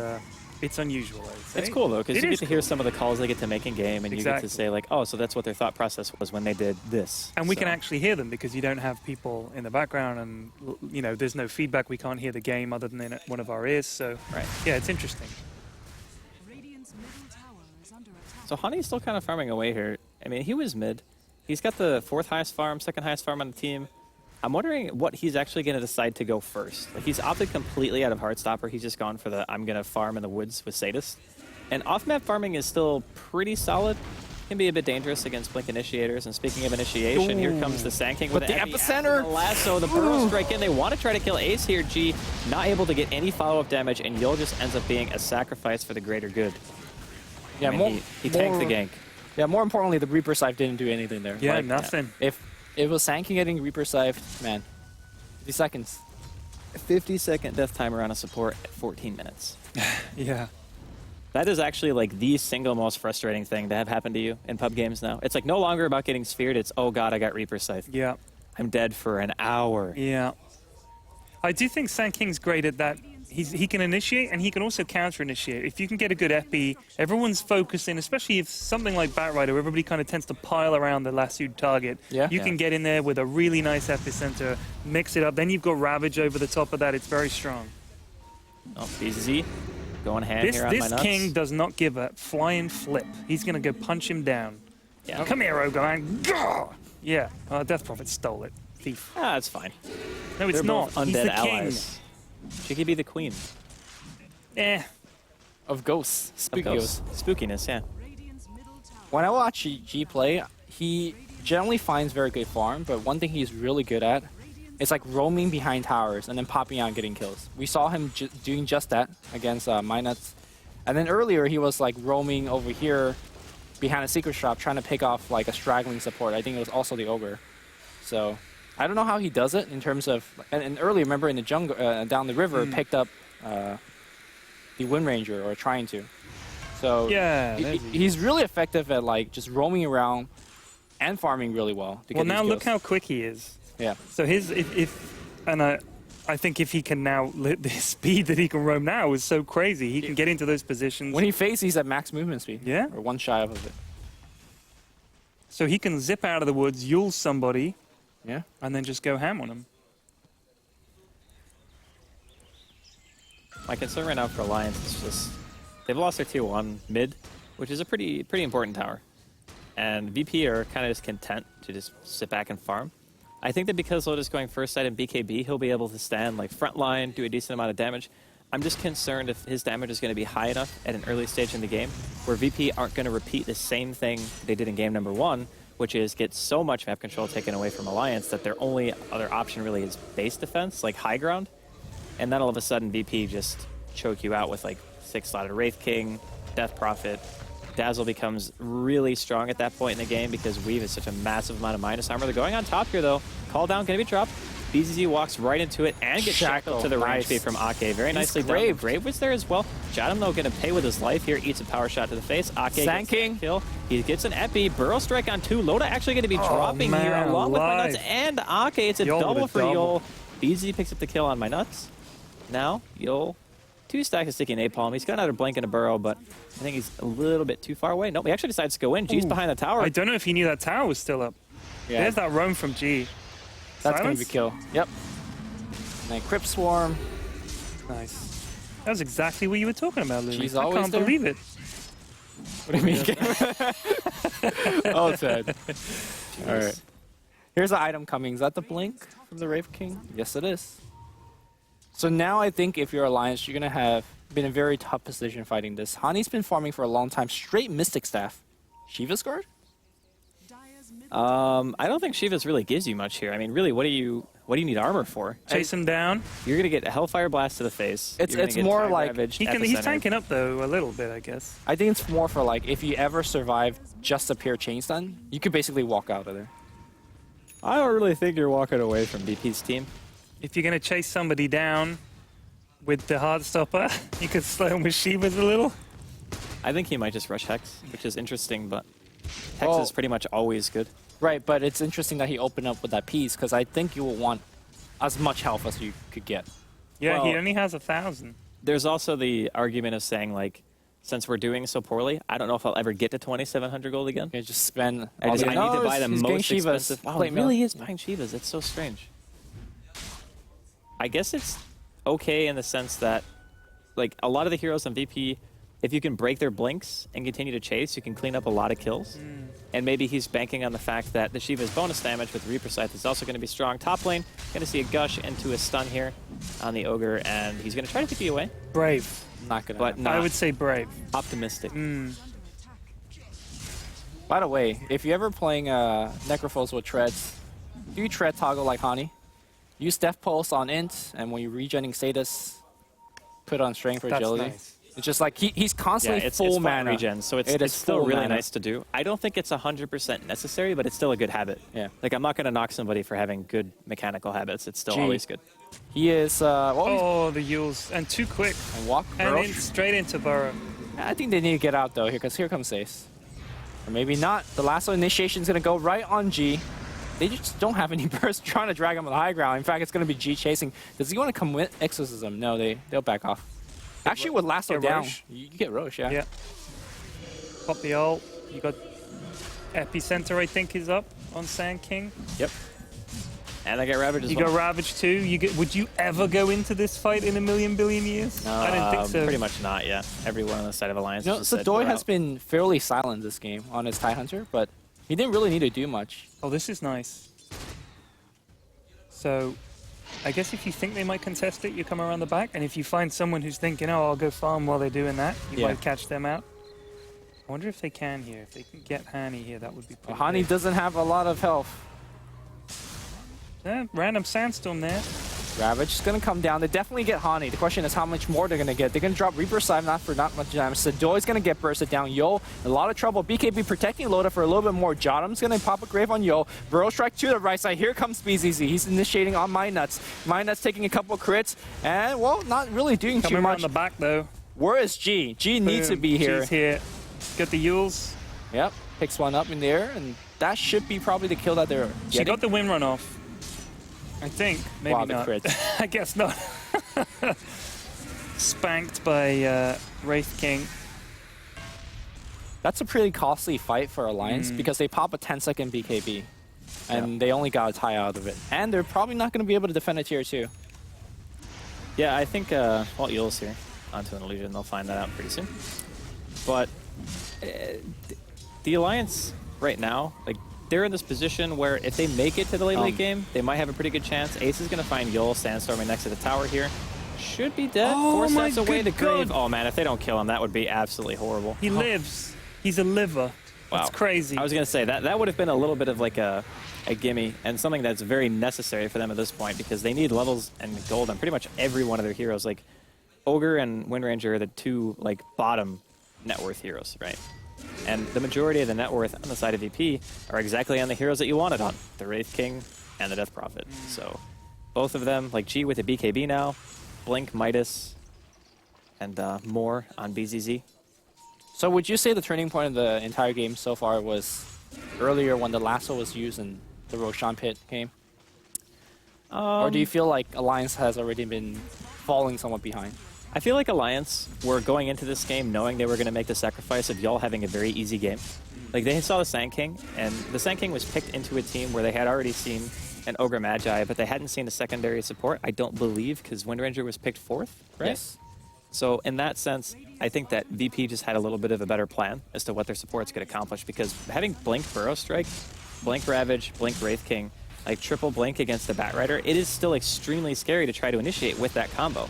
it's unusual, I would say. It's cool though, because It you is get to hear some of the calls they get to make in game, and you get Exactly. to say like, oh, so that's what their thought process was when they did this. And we can So, actually hear them because you don't have people in the background, and you know, there's no feedback. We can't hear the game other than in one of our ears. So, Right. yeah, it's interesting. So Honey's still kind of farming away here. I mean, he was mid. He's got the 4th highest farm, 2nd highest farm on the team. I'm wondering what he's actually going to decide to go first. Like, he's opted completely out of Heartstopper. He's just gone for the I'm going to farm in the woods with Sadist. And off-map farming is still pretty solid. Can be a bit dangerous against Blink Initiators. And speaking of initiation, here comes the Sand King with But the heavy epicenter! axe and the lasso. The burrow strike in. They want to try to kill Ace here. G not able to get any follow-up damage, and Yul just ends up being a sacrifice for the greater good. Yeah, I mean, he tanked the gank. Yeah, more importantly, the Reaper Scythe didn't do anything there. Yeah, Like, nothing. If it was Sanking getting Reaper Scythe, man, 50 seconds. 50-second death timer on a support at 14 minutes. Yeah. That is actually like the single most frustrating thing to have happen to you in pub games now. It's like no longer about getting sphered, it's, oh god, I got Reaper Scythe. Yeah. I'm dead for an hour. Yeah. I do think Sand King's great at that. He can initiate and he can also counter-initiate. If you can get a good epi, everyone's focusing, especially if something like Batrider, where everybody kind of tends to pile around the lassoed target. Yeah. You can get in there with a really nice epicenter, mix it up. Then you've got Ravage over the top of that. It's very strong. Oh, BZZ going hand here on my This nuts. king does not give a flying flip. He's going to go punch him down. Yeah. Come here, Ogoman. Gah! Yeah. Death Prophet stole it. Thief. Ah, it's fine. No, it's They're not. both He's undead the king. allies. She could be the queen Eh. Of ghosts, of spooky ghosts. ghosts. Spookiness, yeah. When I watch G play, he generally finds very good farm, but one thing he's really good at is like roaming behind towers and then popping out and getting kills. We saw him doing just that against Minuts. And then earlier he was like roaming over here behind a secret shop trying to pick off like a straggling support. I think it was also the Ogre. So I don't know how he does it in terms of, and earlier, remember in the jungle, down the river, picked up the Wind Ranger, or trying to. So Yeah. he's really effective at like just roaming around and farming really well. To Well, get now these look kills. how quick he is. Yeah. So I think if he can now, the speed that he can roam now is so crazy. He can get into those positions. When he faces, he's at max movement speed. Yeah. Or one shy of it. So he can zip out of the woods, Yule somebody, Yeah. and then just go ham on him. My concern right now for Alliance is just they've lost their tier 1 mid, which is a pretty important tower. And VP are kind of just content to just sit back and farm. I think that because Loda's going first side in BKB, he'll be able to stand like front line, do a decent amount of damage. I'm just concerned if his damage is going to be high enough at an early stage in the game where VP aren't going to repeat the same thing they did in game number 1, which is get so much map control taken away from Alliance that their only other option really is base defense, like high ground. And then all of a sudden VP just choke you out with like 6-slotted Wraith King, Death Prophet. Dazzle becomes really strong at that point in the game because Weave is such a massive amount of minus armor. They're going on top here though. Call down, gonna be dropped. BZZ walks right into it and gets shackled to the range feed from Ake. Very nicely done. Grave was there as well. Jadam though gonna pay with his life here, eats a power shot to the face. Ake gets the kill. He gets an epi, Burrow Strike on 2. Loda actually gonna be dropping here along with my nuts and Ake. It's a double for Yol. BZZ picks up the kill on my nuts. Now, Yol, 2 stacks of sticky napalm. He's got another blink and a burrow, but I think he's a little bit too far away. Nope, he actually decides to go in. G's behind the tower. I don't know if he knew that tower was still up. Yeah. There's that roam from G. That's going to be kill. Yep. And then Crypt Swarm. Nice. That was exactly what you were talking about, Louis. She's I always can't there. believe it. What do you mean? Oh, Ted. All right. Here's the item coming. Is that the blink from the Wraith King? Yes, it is. So now I think if you're Alliance, you're going to have been in a very tough position fighting this. Hani's been farming for a long time. Straight Mystic Staff. Shiva's Guard? I don't think Shiva's really gives you much here. I mean, really, what do you need armor for? Chase him down. You're gonna get a Hellfire Blast to the face. It's more like He's tanking up though a little bit, I guess. I think it's more for like if you ever survive just a pure chain stun, you could basically walk out of there. I don't really think you're walking away from BP's team. If you're gonna chase somebody down with the hard stopper, you could slow him with Shiva's a little. I think he might just rush Hex, which is interesting, but Hex is pretty much always good. Right, but it's interesting that he opened up with that piece because I think you will want as much health as you could get. Yeah, Well, he only has 1,000. There's also the argument of saying, like, since we're doing so poorly, I don't know if I'll ever get to 2,700 gold again. You just spend. I need to buy the most Shivas. expensive. Wow, he really is buying Shivas. It's so strange. I guess it's okay in the sense that, like, a lot of the heroes on VP, if you can break their blinks and continue to chase, you can clean up a lot of kills. And maybe he's banking on the fact that the Shiva's bonus damage with Reaper Scythe is also going to be strong. Top lane, going to see a gush into a stun here on the Ogre, and he's going to try to TP away. Brave. Not gonna. But I would say brave. optimistic. By the way, if you're ever playing Necrophos with treads, do tread toggle like Hani. Use Death Pulse on int, and when you're regenerating status, put on strength for agility. Nice. It's just like he's constantly it's full fun mana. regen, so it's still full really mana. nice to do. I don't think it's 100% necessary, but it's still a good habit. Yeah. Like, I'm not going to knock somebody for having good mechanical habits. It's still always good. He is. Oh, the Yules. And too quick. And walk. And in, straight into Burrow. I think they need to get out though here, because here comes Ace. Or maybe not. The lasso initiation is going to go right on G. They just don't have any burst trying to drag him on the high ground. In fact, it's going to be G chasing. Does he want to come with Exorcism? No, they'll back off. Actually, with lasso down, you get Roche, yeah. Yeah. Pop the ult. You got Epicenter, I think, is up on Sand King. Yep. And I get Ravage as You well. got Ravage too. Would you ever go into this fight in a million billion years? I don't think so. Pretty much not, yeah. Everyone on the side of Alliance. No, just so said, Doi "We're has out." been fairly silent this game on his Tidehunter, but he didn't really need to do much. Oh, this is nice. So, I guess if you think they might contest it, you come around the back, and if you find someone who's thinking, oh, I'll go farm while they're doing that, you might catch them out. I wonder if they can here. If they can get Hani here, that would be pretty Hani big. doesn't have a lot of health. Yeah, random Sandstorm there. Ravage is going to come down. They definitely get Hani. The question is how much more they're going to get. They're going to drop Reaper Scythe not much damage. Sadoi's going to get bursted down. Yo, a lot of trouble. BKB protecting Loda for a little bit more. Jotham's going to pop a grave on Yo. Burrow Strike to the right side. Here comes BZZ. He's initiating on My Nuts. My Nuts taking a couple crits. And, well, not really doing too Coming much. around the back, though. Where is G? G needs to be here. G's here. Got the Yules. Yep. Picks one up in the air. And that should be probably the kill that they're She getting. got the win run off. I think. Maybe Wow, the not. crits. I guess not. Spanked by Wraith King. That's a pretty costly fight for Alliance because they pop a 10-second BKB. And they only got a tie out of it. And they're probably not going to be able to defend a tier 2. Yeah, I think, well, Yule's here onto an illusion. They'll find that out pretty soon. But the Alliance right now, like, they're in this position where if they make it to the late game, they might have a pretty good chance. Ace is going to find Yule sandstorming next to the tower here. Should be dead. Oh 4 my steps away to good grave. God. Oh man, if they don't kill him, that would be absolutely horrible. He lives. He's a liver. Wow. That's crazy. I was going to say, that would have been a little bit of like a gimme and something that's very necessary for them at this point because they need levels and gold on pretty much every one of their heroes. Like, Ogre and Wind Ranger are the 2 like bottom net worth heroes, right? And the majority of the net worth on the side of VP are exactly on the heroes that you wanted on, the Wraith King and the Death Prophet. So both of them, like G with a BKB now, Blink, Midas, and more on BZZ. So would you say the turning point of the entire game so far was earlier when the lasso was used and the Roshan pit came? Or do you feel like Alliance has already been falling somewhat behind? I feel like Alliance were going into this game knowing they were going to make the sacrifice of y'all having a very easy game. Like, they saw the Sand King, and the Sand King was picked into a team where they had already seen an Ogre Magi, but they hadn't seen a secondary support, I don't believe, because Wind Ranger was picked 4th, right? Yes. So in that sense, I think that VP just had a little bit of a better plan as to what their supports could accomplish, because having Blink Burrow Strike, Blink Ravage, Blink Wraith King, like triple Blink against the Batrider, it is still extremely scary to try to initiate with that combo.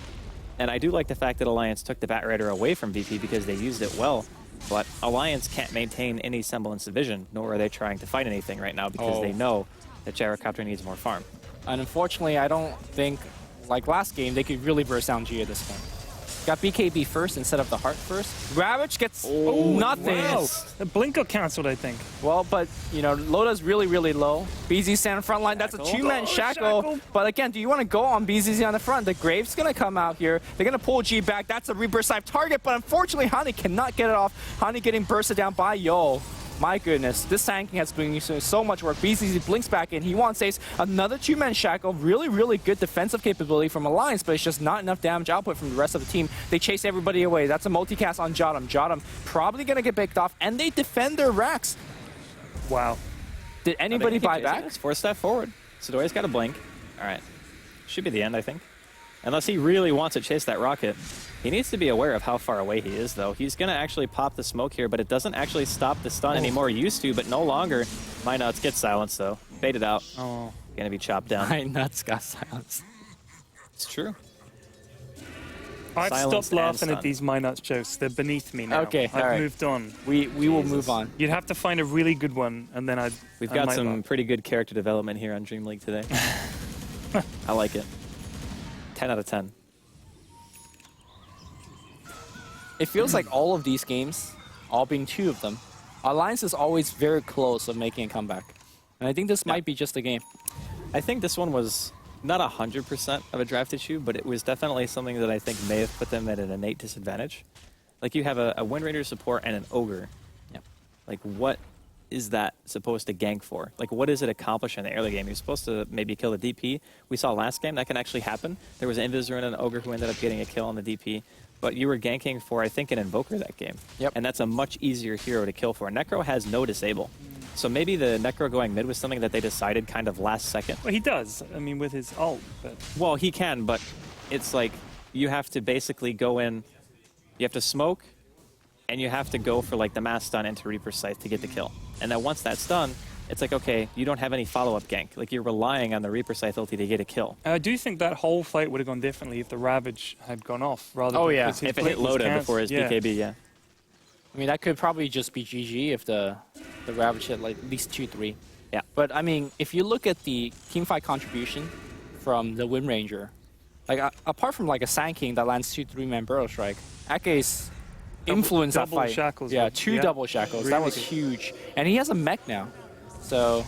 And I do like the fact that Alliance took the Batrider away from VP because they used it well, but Alliance can't maintain any semblance of vision, nor are they trying to fight anything right now because they know that Gyrocopter needs more farm. And unfortunately, I don't think, like last game, they could really burst down G at this point. Got BKB first instead of the Heart first. Ravage gets nothing. Wow. The blink got cancelled, I think. Well, but, you know, Loda's really, really low. BZ stand front line. That's a 2-man shackle. But again, do you want to go on BZZ on the front? The Grave's going to come out here. They're going to pull G back. That's a Reaper Scythe target, but unfortunately, Hani cannot get it off. Hani getting bursted down by Yo. My goodness, this Sand King has been using so much work. BZZ blinks back in. He wants Ace. Another 2-man shackle. Really, really good defensive capability from Alliance, but it's just not enough damage output from the rest of the team. They chase everybody away. That's a multicast on Jotum. Jotum probably going to get baked off, and they defend their racks. Wow. Did anybody buy back? It's 4-step forward. Sidori's got a blink. All right. Should be the end, I think. Unless he really wants to chase that rocket. He needs to be aware of how far away he is, though. He's going to actually pop the smoke here, but it doesn't actually stop the stun anymore. Used to, but no longer. My nuts get silenced, though. Baited out. Oh. Going to be chopped down. My nuts got silenced. It's true. I've Silence stopped laughing and at these My Nuts jokes. They're beneath me now. Okay, I've alright. moved on. We will move on. You'd have to find a really good one, and then We've I got might some laugh. pretty good character development here on Dreamleague today. I like it. 10 out of 10. It feels like all of these games, all being 2 of them, Alliance is always very close of making a comeback. And I think this might be just a game. I think this one was not 100% of a draft issue, but it was definitely something that I think may have put them at an innate disadvantage. Like, you have a Wind Raider support and an Ogre. Yep. Like, what is that supposed to gank for? Like, what does it accomplish in the early game? You're supposed to maybe kill the DP. We saw last game that can actually happen. There was an Invisor and an Ogre who ended up getting a kill on the DP. But you were ganking for, I think, an Invoker that game. Yep. And that's a much easier hero to kill for. Necro has no disable. So maybe the Necro going mid was something that they decided kind of last second. Well, he does. I mean, with his ult. But Well, he can, but it's like you have to basically go in, you have to smoke, and you have to go for like the mass stun into Reaper Scythe to get the kill. And then once that's done, it's like, okay, you don't have any follow-up gank. Like, you're relying on the Reaper Scythe ulti to get a kill. I do think that whole fight would have gone differently if the Ravage had gone off. Rather Oh, than yeah. because his If it blink hit was Loda cancelled. before his Yeah. BKB, yeah. I mean, that could probably just be GG if the Ravage hit like at least 2-3. Yeah. But I mean, if you look at the teamfight contribution from the Wind Ranger, like apart from like a Sand King that lands 2 3-man Burrow Strike, Ake's influence that double fight. shackles, Yeah, yeah. 2 Yeah. double shackles. That Really was good. huge. And he has a mech now. So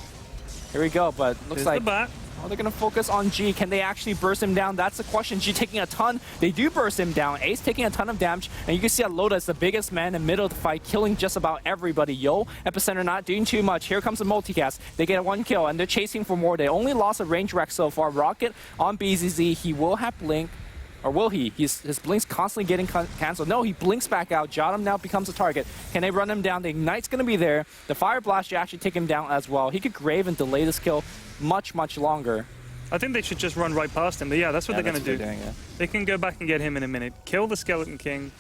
here we go. But looks There's like the bat. oh, they're going to focus on G. Can they actually burst him down? That's the question. G taking a ton. They do burst him down. Ace taking a ton of damage. And you can see that Loda is the biggest man in the middle of the fight, killing just about everybody. Yo, Epicenter not doing too much. Here comes the multicast. They get 1 kill, and they're chasing for more. They only lost a range wreck so far. Rocket on BZZ. He will have Blink. Or will he? His Blink's constantly getting cancelled. No, he blinks back out. Jotum now becomes a target. Can they run him down? The Ignite's going to be there. The Fire Blast should actually take him down as well. He could Grave and delay this kill much, much longer. I think they should just run right past him. But yeah, that's what they're going to do. Doing, yeah. They can go back and get him in a minute. Kill the Skeleton King.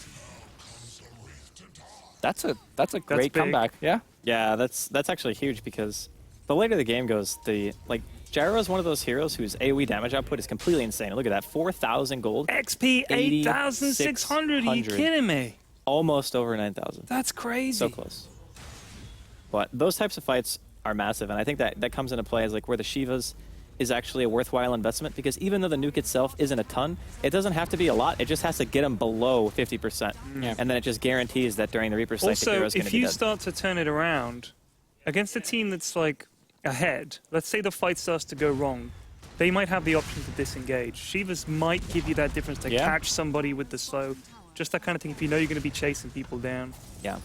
That's a great big. comeback. Yeah. Yeah, that's actually huge because the later the game goes, Gyro is one of those heroes whose AoE damage output is completely insane. Look at that, 4,000 gold. XP 8,600. Are you kidding me? Almost over 9,000. That's crazy. So close. But those types of fights are massive, and I think that comes into play as like where the Shivas is actually a worthwhile investment, because even though the nuke itself isn't a ton, it doesn't have to be a lot. It just has to get them below 50%. Yeah. And then it just guarantees that during the Reaper Sight, the Also, hero's going to if be you dead. start to turn it around against a team that's like ahead, let's say the fight starts to go wrong, they might have the option to disengage. Shivas might give you that difference to catch somebody with the slow. Just that kind of thing if you know you're going to be chasing people down. Yeah.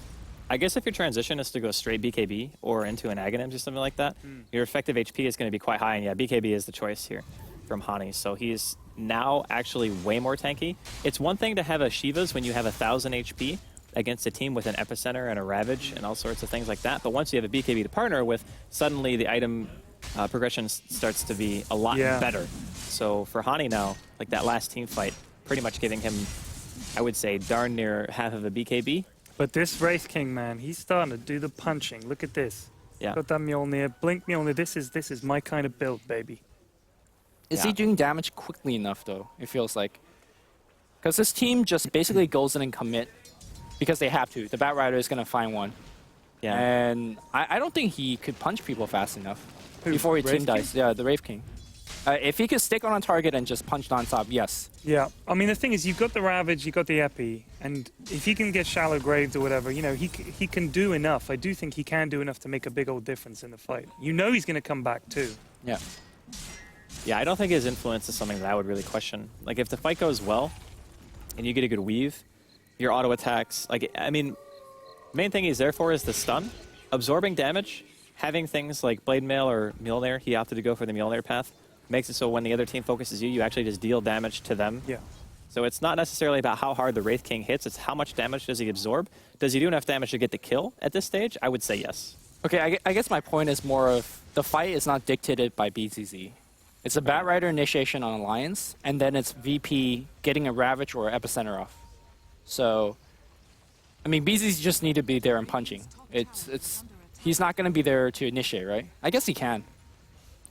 I guess if your transition is to go straight BKB or into an Aghanims or something like that, your effective HP is going to be quite high. And yeah, BKB is the choice here from Hani. So he's now actually way more tanky. It's one thing to have a Shivas when you have 1,000 HP against a team with an Epicenter and a Ravage and all sorts of things like that. But once you have a BKB to partner with, suddenly the item progression starts to be a lot better. So for Hani now, like that last team fight, pretty much giving him, I would say, darn near half of a BKB. But this Wraith King, man, he's starting to do the punching. Look at this. Yeah. Got that Mjolnir, Blink Mjolnir. This is my kind of build, baby. Is he doing damage quickly enough, though, it feels like? Because this team just basically goes in and commit because they have to. The Bat Rider is going to find one. Yeah. And I don't think he could punch people fast enough Who, before he Wraith team dies. King? Yeah, the Wraith King. If he could stick on a target and just punch non-stop, yes. Yeah. I mean, the thing is, you've got the Ravage, you've got the Epi, and if he can get shallow graves or whatever, you know, he can do enough. I do think he can do enough to make a big old difference in the fight. You know he's going to come back, too. Yeah. Yeah, I don't think his influence is something that I would really question. Like, if the fight goes well and you get a good weave, your auto attacks, like, I mean, main thing he's there for is the stun, absorbing damage, having things like Blade Mail or Mjolnir. He opted to go for the Mjolnir path. Makes it so when the other team focuses you, you actually just deal damage to them. Yeah. So it's not necessarily about how hard the Wraith King hits, it's how much damage does he absorb. Does he do enough damage to get the kill at this stage? I would say yes. Okay, I guess my point is more of the fight is not dictated by BZZ. It's a Bat Rider initiation on Alliance, and then it's VP getting a Ravage or Epicenter off. So, I mean, BZZ just need to be there and punching. He's not going to be there to initiate, right? I guess he can.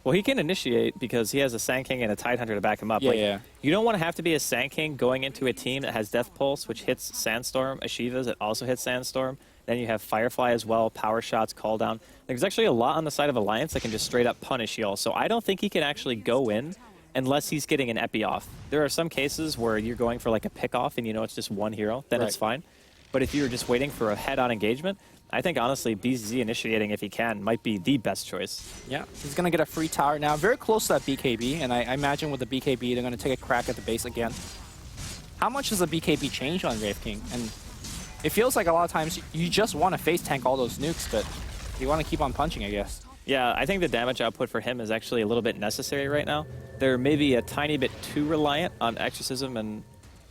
Well, he can initiate because he has a Sand King and a Tidehunter to back him up. Yeah, You don't want to have to be a Sand King going into a team that has Death Pulse, which hits Sandstorm, Ashivas that also hits Sandstorm. Then you have Firefly as well, Power Shots, Call Down. There's actually a lot on the side of Alliance that can just straight up punish y'all. So I don't think he can actually go in unless he's getting an Epi off. There are some cases where you're going for like a pick off and you know it's just one hero, then it's fine. But if you're just waiting for a head-on engagement, I think, honestly, BZZ initiating, if he can, might be the best choice. Yeah, he's going to get a free tower now. Very close to that BKB, and I imagine with the BKB, they're going to take a crack at the base again. How much does the BKB change on Wraith King? And it feels like a lot of times you just want to face tank all those nukes, but you want to keep on punching, I guess. Yeah, I think the damage output for him is actually a little bit necessary right now. They're maybe a tiny bit too reliant on Exorcism and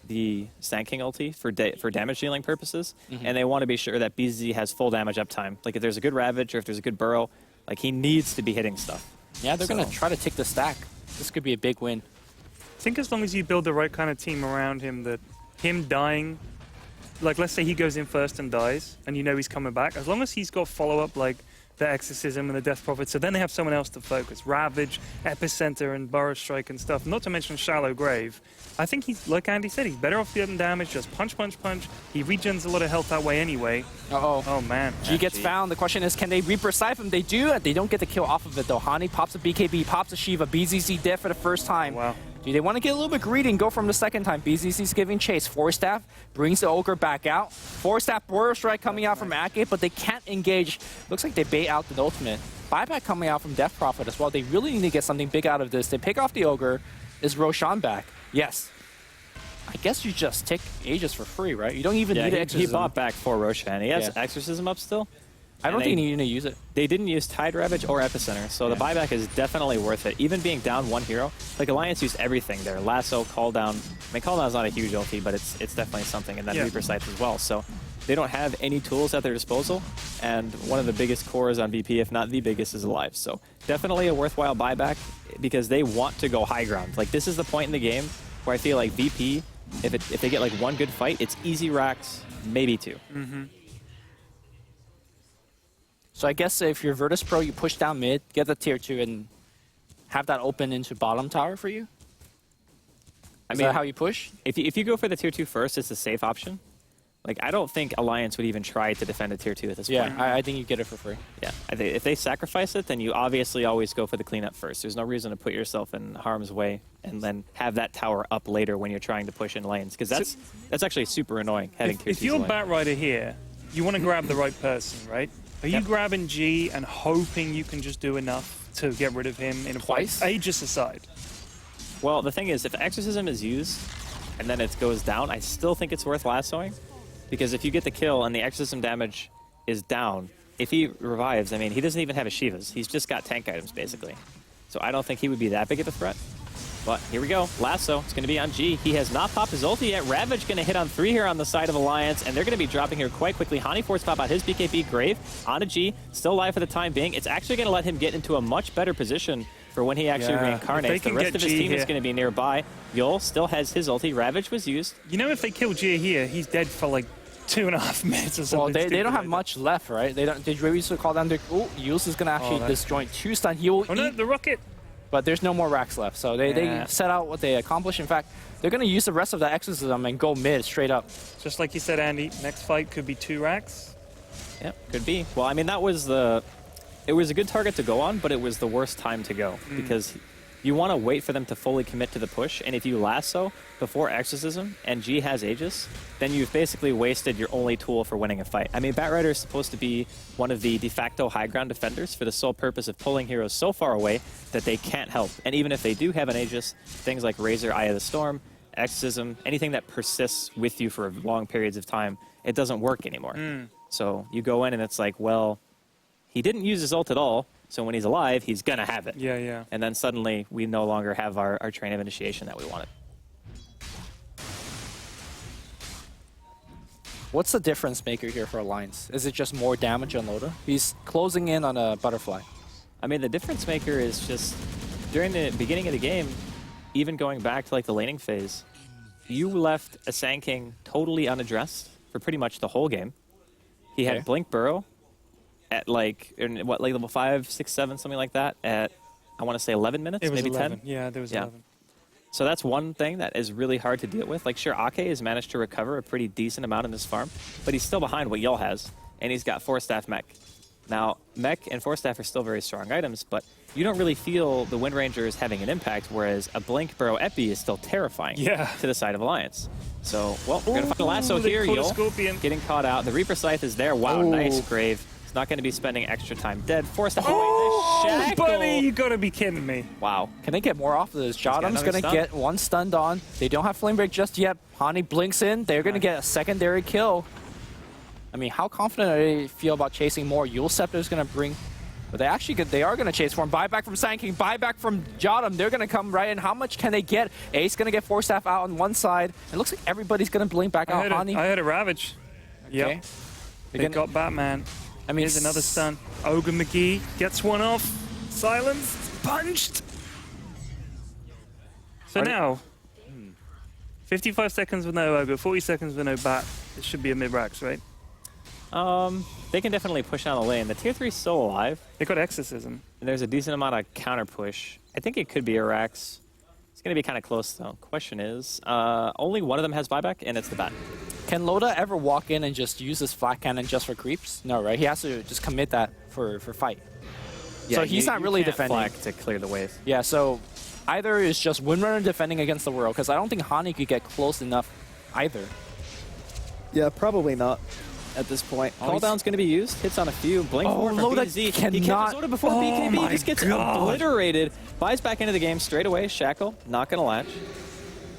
the Sand King ulti for damage dealing purposes, and they want to be sure that BZZ has full damage uptime. Like if there's a good Ravage or if there's a good Burrow, like he needs to be hitting stuff. Yeah, they're going to try to take the stack. This could be a big win. I think as long as you build the right kind of team around him, that him dying, like let's say he goes in first and dies, and you know he's coming back, as long as he's got follow-up like the Exorcism and the Death Prophet, so then they have someone else to focus. Ravage, Epicenter, and Burrow Strike and stuff, not to mention Shallow Grave. I think he's, like Andy said, he's better off getting damage, just punch, punch, punch. He regens a lot of health that way anyway. Uh-oh. Oh, man. G gets found. The question is, can they Reaper Scythe him? They do. They don't get the kill off of it, though. Hani pops a BKB, pops a Shiva. BZZ dead for the first time. Wow. Do they want to get a little bit greedy and go from the second time? BZZ's giving chase. Force Staff brings the Ogre back out. Force Staff Burrow Strike coming out from Akgate, but they can't engage. Looks like they bait out the ultimate. Buyback coming out from Death Prophet as well. They really need to get something big out of this. They pick off the Ogre. Is Roshan back? Yes. I guess you just take Aegis for free, right? You don't even need Exorcism. He bought back for Roshan. He has Exorcism up still. I don't think you need to use it. They didn't use Tide Ravage or Epicenter, so the buyback is definitely worth it. Even being down one hero, like Alliance used everything there. Lasso, Call Down. I mean, Call Down is not a huge ulti, but it's definitely something, and then Reaper Scythe as well. So they don't have any tools at their disposal, and one of the biggest cores on VP, if not the biggest, is alive. So definitely a worthwhile buyback because they want to go high ground. Like, this is the point in the game where I feel like VP, if they get like one good fight, it's easy racks, maybe two. So I guess if you're virtus.pro, you push down mid, get the tier 2, and have that open into bottom tower for you? Is that how you push? If you go for the tier 2 first, it's a safe option. Like, I don't think Alliance would even try to defend a tier 2 at this point. Yeah, I think you get it for free. Yeah, if they sacrifice it, then you obviously always go for the cleanup first. There's no reason to put yourself in harm's way and then have that tower up later when you're trying to push in lanes, because that's actually super annoying heading tier 2. If you're Batrider here, you want to grab the right person, right? Are you grabbing G and hoping you can just do enough to get rid of him in a Twice? Aegis aside. Well, the thing is, if Exorcism is used and then it goes down, I still think it's worth lassoing. Because if you get the kill and the Exorcism damage is down, if he revives, I mean, he doesn't even have a Shivas. He's just got tank items, basically. So I don't think he would be that big of a threat. But here we go. Lasso. It's going to be on G. He has not popped his ulti yet. Ravage going to hit on 3 here on the side of Alliance, and they're going to be dropping here quite quickly. Hani forced pop out his BKB. Grave onto G. Still alive for the time being. It's actually going to let him get into a much better position for when he actually reincarnates. The rest of his team is going to be nearby. Yul still has his ulti. Ravage was used. You know, if they kill G here, he's dead for like 2.5 minutes or something. Well, they don't have much left, right? They don't. Did Ravi call down their... Oh, Yus is going to actually disjoint 2 stun. He will no, the rocket! But there's no more racks left, so they set out what they accomplished. In fact, they're going to use the rest of the Exorcism and go mid straight up. Just like you said, Andy, next fight could be 2 racks. Yep, could be. Well, I mean, it was a good target to go on, but it was the worst time to go because you want to wait for them to fully commit to the push, and if you lasso before Exorcism and G has Aegis, then you've basically wasted your only tool for winning a fight. I mean, Batrider is supposed to be one of the de facto high ground defenders for the sole purpose of pulling heroes so far away that they can't help. And even if they do have an Aegis, things like Razor, Eye of the Storm, Exorcism, anything that persists with you for long periods of time, it doesn't work anymore. So you go in and it's like, well, he didn't use his ult at all, so when he's alive, he's gonna have it. Yeah. And then suddenly, we no longer have our train of initiation that we wanted. What's the difference maker here for Alliance? Is it just more damage on Loda? He's closing in on a butterfly. I mean, the difference maker is just, during the beginning of the game, even going back to like the laning phase, you left a Sand King totally unaddressed for pretty much the whole game. He had Blink Burrow at like level 5, 6, 7, something like that at, I want to say 11 minutes, It was maybe 11. 10. Yeah, there was 11. So that's one thing that is really hard to deal with. Like, sure, Ake has managed to recover a pretty decent amount in this farm, but he's still behind what Yul has, and he's got 4-staff mech. Now, mech and 4-staff are still very strong items, but you don't really feel the Wind Rangers having an impact, whereas a Blink Burrow Epi is still terrifying to the side of Alliance. So, well, we're going to find a lasso here. Yul getting caught out. The Reaper Scythe is there. Wow, nice Grave. He's not going to be spending extra time dead. 4-staff away. The shackle. Buddy, you got to be kidding me. Wow. Can they get more off of this? Jotham's going to get 1 stunned on. They don't have Flame Break just yet. Hani blinks in. They're going to get a secondary kill. I mean, how confident do they feel about chasing more? Yule Scepter is going to bring... But they are going to chase for him. Buyback from Sand King, buyback from Jotham. They're going to come right in. How much can they get? Ace going to get 4-staff out on one side. It looks like everybody's going to blink back out. I had a Ravage. Okay. Yep. They got Batman. I mean, here's another stun. Ogre McGee gets one off. Silence. Punched. So now, 55 seconds with no Ogre, 40 seconds with no Bat. This should be a mid-rax, right? They can definitely push down the lane. The tier 3 is still alive. They got Exorcism. And there's a decent amount of counter push. I think it could be a Rax. It's going to be kind of close, though. Question is, only one of them has buyback, and it's the Bat. Can Loda ever walk in and just use this flat cannon just for creeps? No, right? He has to just commit that for fight. Yeah, so he's not really can't defending. Flag to clear the wave. Yeah, so either is just Windrunner defending against the world, because I don't think Hani could get close enough either. Yeah, probably not at this point. Call down's going to be used. Hits on a few. Blink forward from Loda BZ. cannot... He catches Loda before BKB. He just gets God. obliterated. Buys back into the game straight away. Shackle, not going to latch.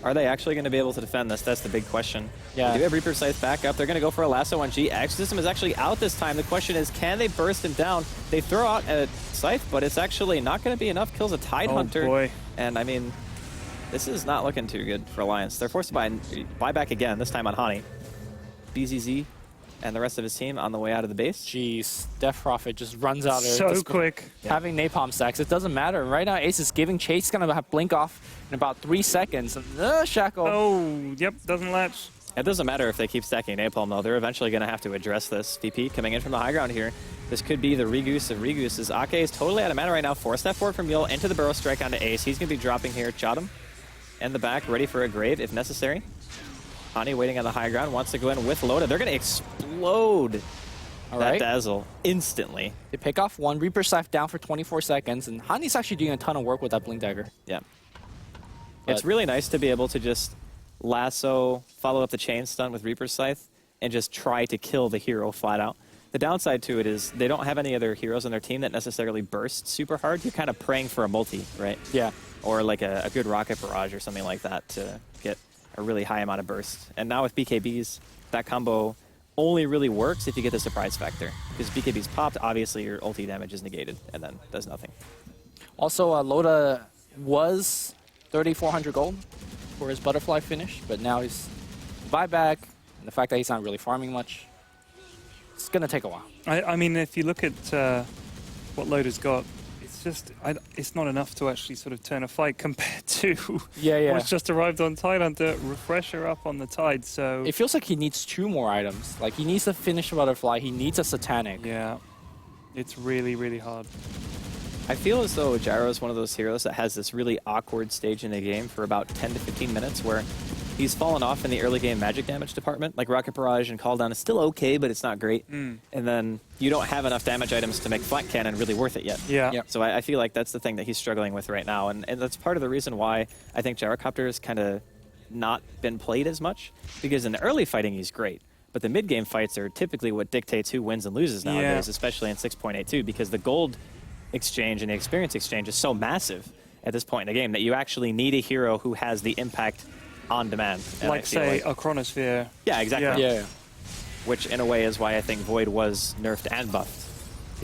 Are they actually going to be able to defend this? That's the big question. Yeah. They do have Reaper Scythe back up. They're going to go for a lasso on G. Exorcism is actually out this time. The question is, can they burst him down? They throw out a Scythe, but it's actually not going to be enough. Kills a Tide Hunter. Boy. And, I mean, this is not looking too good for Alliance. They're forced to buy back again, this time on Hani. BZZ and the rest of his team on the way out of the base. Jeez, Death Prophet just runs out there. So just quick. Having napalm stacks, it doesn't matter. Right now, Ace is giving chase. He's gonna have blink off in about 3 seconds. And Shackle. Oh, yep, doesn't latch. It doesn't matter if they keep stacking napalm, though. They're eventually going to have to address this. VP coming in from the high ground here. This could be the Regoose of Regooses. Ake is totally out of mana right now. 4-step forward from Mule into the Burrow Strike onto Ace. He's going to be dropping here. Chatham in the back, ready for a Grave if necessary. Hani waiting on the high ground, wants to go in with Loda. They're going to explode that Dazzle instantly. They pick off one. Reaper Scythe down for 24 seconds, and Hani's actually doing a ton of work with that Blink Dagger. Yeah. It's really nice to be able to just lasso, follow up the chain stun with Reaper's Scythe, and just try to kill the hero flat out. The downside to it is they don't have any other heroes on their team that necessarily burst super hard. You're kind of praying for a multi, right? Yeah. Or like a good rocket barrage or something like that to get a really high amount of burst. And now with BKBs, that combo only really works if you get the surprise factor. Because BKBs popped, obviously your ulti damage is negated and then does nothing. Also, Loda was 3,400 gold for his butterfly finish, but now he's buyback, and the fact that he's not really farming much, it's going to take a while. I mean, if you look at what Loda's got, it's just, it's not enough to actually sort of turn a fight compared to what's just arrived on Tidehunter, refresher up on the Tide, so... It feels like he needs 2 more items. Like, he needs to finish butterfly, he needs a Satanic. Yeah, it's really, really hard. I feel as though Gyro is one of those heroes that has this really awkward stage in the game for about 10 to 15 minutes where he's fallen off in the early game magic damage department. Like Rocket Barrage and Call Down is still okay, but it's not great. And then you don't have enough damage items to make Flat Cannon really worth it yet. Yeah. Yep. So I feel like that's the thing that he's struggling with right now. And that's part of the reason why I think Gyrocopter has kind of not been played as much. Because in the early fighting, he's great. But the mid-game fights are typically what dictates who wins and loses nowadays, especially in 6.82, because the gold exchange and the experience exchange is so massive at this point in the game that you actually need a hero who has the impact on demand. And like, say, a Chronosphere. Yeah, exactly. Yeah. Which, in a way, is why I think Void was nerfed and buffed.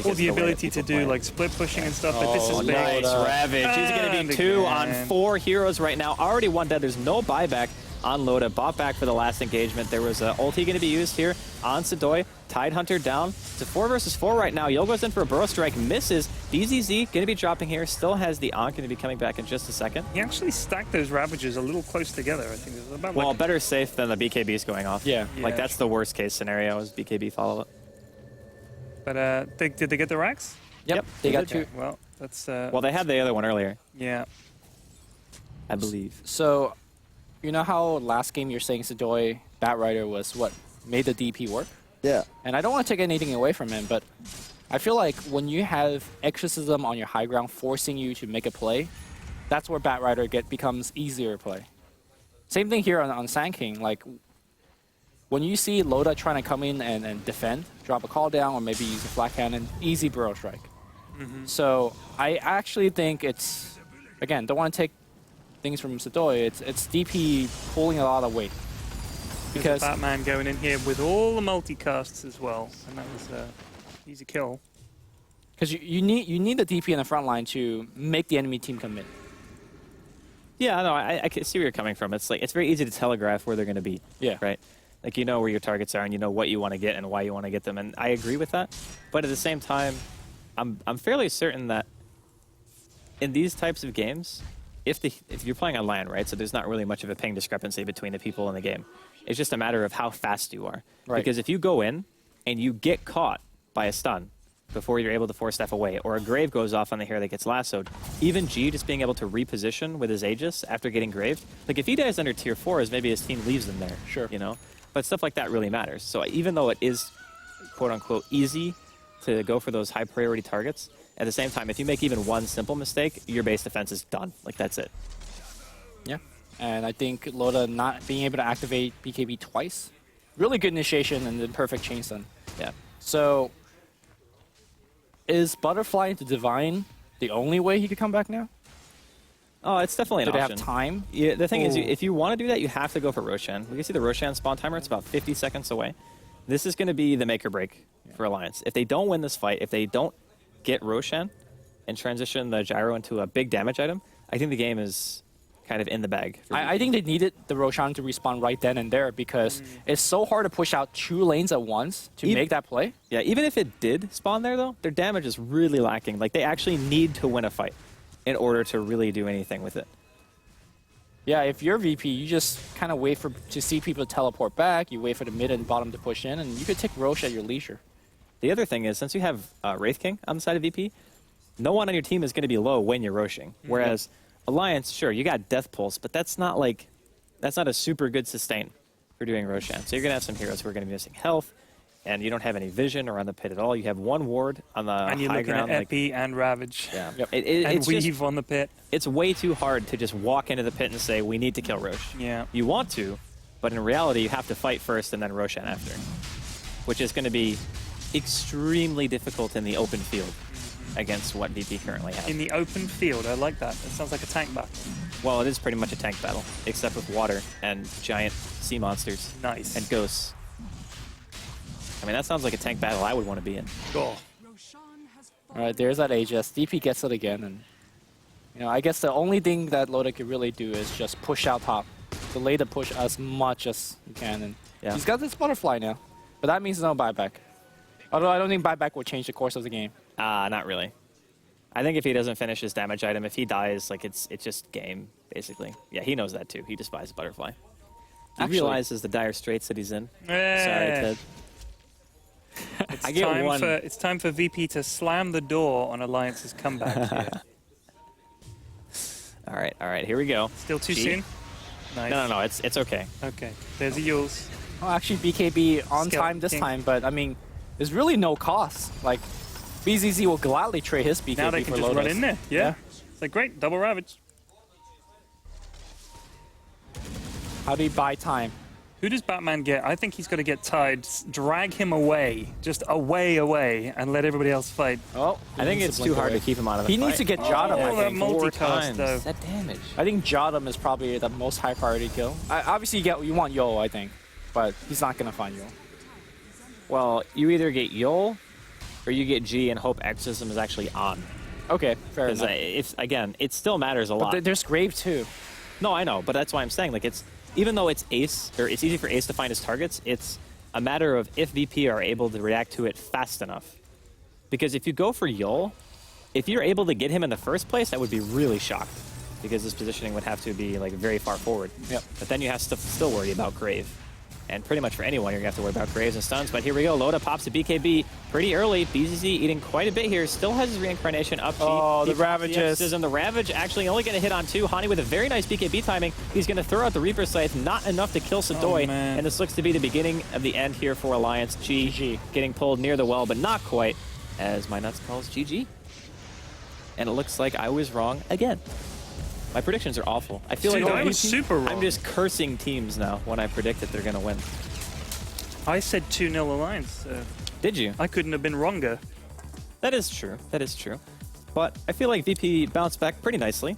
Or the ability to do, like, split pushing and stuff, but this is big. Nice Ravage. He's going to be 2 on 4 heroes right now. Already 1 dead. There's no buyback on Loda. Bought back for the last engagement. There was an ulti going to be used here on Sadoy. Tidehunter down to 4 versus 4 right now. Yo goes in for a Burrow Strike. Misses. DZZ going to be dropping here. Still has the Ankh, going to be coming back in just a second. He actually stacked those Ravages a little close together, I think. It was about Well, like better safe than the BKBs going off. Yeah. Like, that's the worst case scenario is BKB follow-up. But did they get the racks? Yep. They got 2. Well, that's... Well, they had the other one earlier, yeah. I believe. So, you know how last game you're saying Sadoy Batrider was what made the DP work? Yeah. And I don't want to take anything away from him, but I feel like when you have Exorcism on your high ground forcing you to make a play, that's where Batrider becomes easier to play. Same thing here on Sand King. Like, when you see Loda trying to come in and defend, drop a call down, or maybe use a flat cannon, easy Burrow Strike. So I actually think it's, again, don't want to take things from Sadoy, it's DP pulling a lot of weight. Because Batman going in here with all the multicasts as well, and that was easy kill. Because you need the DP in the front line to make the enemy team commit. Yeah, no, I can see where you're coming from. It's like it's very easy to telegraph where they're going to be. Yeah. Right. Like, you know where your targets are and you know what you want to get and why you want to get them, and I agree with that. But at the same time, I'm fairly certain that in these types of games, if you're playing online, right, so there's not really much of a ping discrepancy between the people in the game. It's just a matter of how fast you are. Right. Because if you go in and you get caught by a stun before you're able to force stuff away, or a Grave goes off on the hero that gets lassoed, even G just being able to reposition with his Aegis after getting Graved, like if he dies under tier 4s, maybe his team leaves him there. Sure. You know? But stuff like that really matters. So even though it is, quote-unquote, easy to go for those high-priority targets, at the same time, if you make even one simple mistake, your base defense is done. Like, that's it. Yeah. And I think Loda not being able to activate BKB twice, really good initiation and then perfect chain stun. Yeah. So, is Butterfly into Divine the only way he could come back now? Oh, it's definitely an Do they option. have time? Yeah, the thing is, if you want to do that, you have to go for Roshan. We can see the Roshan spawn timer. It's about 50 seconds away. This is going to be the make or break for Alliance. If they don't win this fight, if they don't get Roshan and transition the Gyro into a big damage item, I think the game is kind of in the bag. For I VP. think they needed the Roshan to respawn right then and there because it's so hard to push out 2 lanes at once to make that play. Yeah, even if it did spawn there, though, their damage is really lacking. Like, they actually need to win a fight in order to really do anything with it. Yeah, if you're VP, you just kind of wait to see people teleport back. You wait for the mid and bottom to push in, and you could take Roche at your leisure. The other thing is, since you have Wraith King on the side of VP, no one on your team is going to be low when you're roshing. Whereas Alliance, sure, you got Death Pulse, but that's not a super good sustain for doing Roshan. So you're going to have some heroes who are going to be missing health, and you don't have any vision or on the pit at all. You have 1 ward on the And you're high looking ground. at Epi and Ravage. Yeah. Yep. And And Weave on the pit. it's way too hard to just walk into the pit and say, we need to kill Rosh. Yeah. You want to, but in reality, you have to fight first and then Roshan after, which is going to be extremely difficult in the open field against what VP currently has. In the open field, I like that. It sounds like a tank battle. Well, it is pretty much a tank battle, except with water and giant sea monsters Nice. and ghosts. I mean, that sounds like a tank battle I would want to be in. Cool. All right, there's that Aegis. DP gets it again, and I guess the only thing that Loda could really do is just push out top, delay the push as much as you can, and he's got this butterfly now, but that means no buyback. Although I don't think buyback will change the course of the game. Not really. I think if he doesn't finish his damage item, if he dies, like it's just game, basically. Yeah, he knows that too. He despises Butterfly. He Actually- realizes the dire straits that he's in. Sorry, Eh. Ted. It's I get time one. it's time for VP to slam the door on Alliance's comeback here. All right, here we go. Still too G? soon? Nice. No, it's okay. Okay, there's a Yules. Oh, actually, BKB on Skeleton time this King. time, but I mean, there's really no cost. Like, BZZ will gladly trade his BKB Now they can for just Lotus. run in there. Yeah. It's like, great, double Ravage. How do you buy time? Who does Batman get? I think he's got to get tied, drag him away, just away, and let everybody else fight. Oh, I think it's too hard to keep him out of the He fight. needs to get Jadam, Oh, I that think. 4 multicast, times. though. That damage. I think Jadam is probably the most high priority kill. Obviously, you want Yo, I think, but he's not going to find Yo. Well, you either get Yol or you get G and hope Exorcism is actually on. Okay, fair Because enough. again, it still matters a lot. But there's Grave, too. No, I know, but that's why I'm saying, like, even though it's Ace, or it's easy for Ace to find his targets, it's a matter of if VP are able to react to it fast enough. Because if you go for Yol, if you're able to get him in the first place, I would be really shocked. Because his positioning would have to be, like, very far forward. Yep. But then you have to still worry about Grave. And pretty much for anyone, you're going to have to worry about Graves and stuns. But here we go. Loda pops a BKB pretty early. BZZ eating quite a bit here. Still has his reincarnation up. Oh, the Ravages. The Ravage actually only going to hit on 2. Hani with a very nice BKB timing. He's going to throw out the Reaper Scythe. Not enough to kill Sadoy. man. And this looks to be the beginning of the end here for Alliance. GG getting pulled near the well, but not quite, as my nuts calls GG. And it looks like I was wrong again. My predictions are awful. I feel Dude, like I was super wrong. I'm just cursing teams now when I predict that they're going to win. I said 2-0 Alliance. Did you? I couldn't have been wronger. That is true. That is true. But I feel like VP bounced back pretty nicely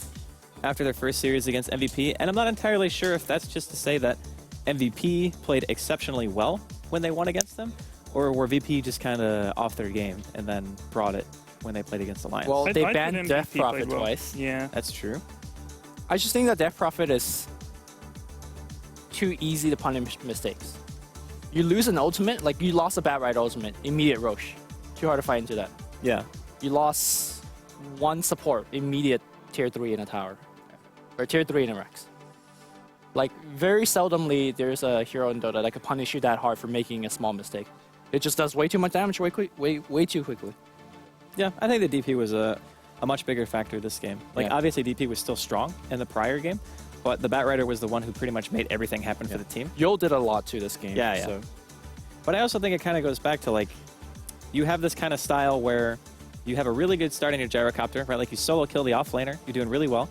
after their first series against MVP, and I'm not entirely sure if that's just to say that MVP played exceptionally well when they won against them, or were VP just kind of off their game and then brought it when they played against Alliance. Well, I'd they put banned MVP Death played Prophet well. twice. Yeah. That's true. I just think that Death Prophet is too easy to punish mistakes. You lose an ultimate, like you lost a Bat Ride ultimate, immediate Roche. Too hard to fight into that. Yeah. You lost one support, immediate tier 3 in a tower. Or tier 3 in a Rex. Like, very seldomly there's a hero in Dota that can punish you that hard for making a small mistake. It just does way too much damage way too quickly. Yeah, I think the DP was a much bigger factor this game. Like, Yeah. obviously DP was still strong in the prior game, but the Bat Rider was the one who pretty much made everything happen for the team. Yo did a lot too this game. Yeah, yeah. So. But I also think it kind of goes back to, like, you have this kind of style where you have a really good start in your gyrocopter, right? Like, you solo kill the offlaner, you're doing really well,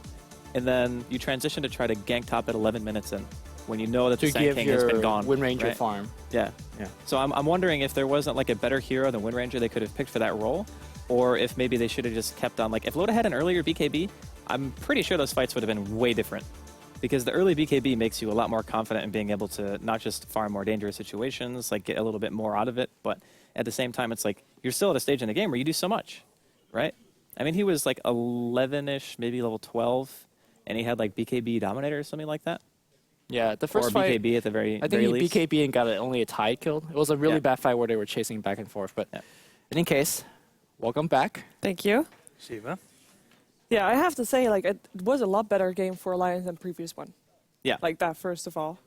and then you transition to try to gank top at 11 minutes in, when you know that To the Sand give King has been your gone. Wind Ranger right? farm. Yeah. Yeah. So I'm wondering if there wasn't, like, a better hero than Wind Ranger they could have picked for that role, or if maybe they should have just kept on, like, if Loda had an earlier BKB, I'm pretty sure those fights would have been way different. Because the early BKB makes you a lot more confident in being able to not just farm more dangerous situations, like get a little bit more out of it, but at the same time, it's like you're still at a stage in the game where you do so much, right? I mean, he was like 11-ish, maybe level 12, and he had like BKB Dominator or something like that. Yeah, the Or first fight, BKB at the very, I think very he least. BKB and got only a tie kill. It was a really Yeah. bad fight where they were chasing back and forth. But Yeah. in any case, welcome back. Thank you. Shiva. Yeah, I have to say, like, it was a lot better game for Alliance than previous one. Yeah. Like that, first of all.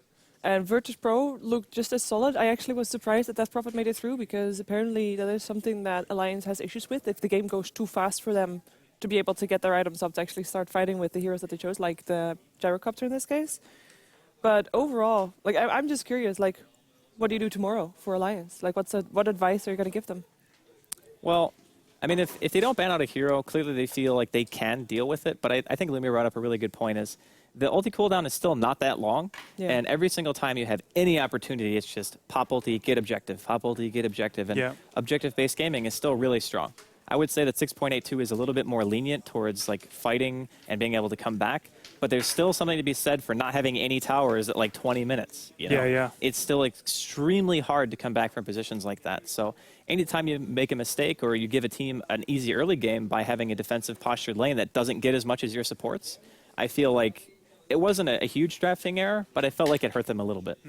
And virtus.pro looked just as solid. I actually was surprised that that Prophet made it through, because apparently that is something that Alliance has issues with. If the game goes too fast for them to be able to get their items up to actually start fighting with the heroes that they chose, like the gyrocopter in this case. But overall, like, I'm just curious, like, what do you do tomorrow for Alliance? Like, what advice are you going to give them? Well, I mean, if they don't ban out a hero, clearly they feel like they can deal with it. But I think Lumia brought up a really good point is the ulti cooldown is still not that long. Yeah. And every single time you have any opportunity, it's just pop ulti, get objective, pop ulti, get objective. And Yeah. objective-based gaming is still really strong. I would say that 6.82 is a little bit more lenient towards like fighting and being able to come back. But there's still something to be said for not having any towers at like 20 minutes. You know? Yeah. It's still extremely hard to come back from positions like that. So anytime you make a mistake or you give a team an easy early game by having a defensive postured lane that doesn't get as much as your supports, I feel like it wasn't a huge drafting error, but I felt like it hurt them a little bit.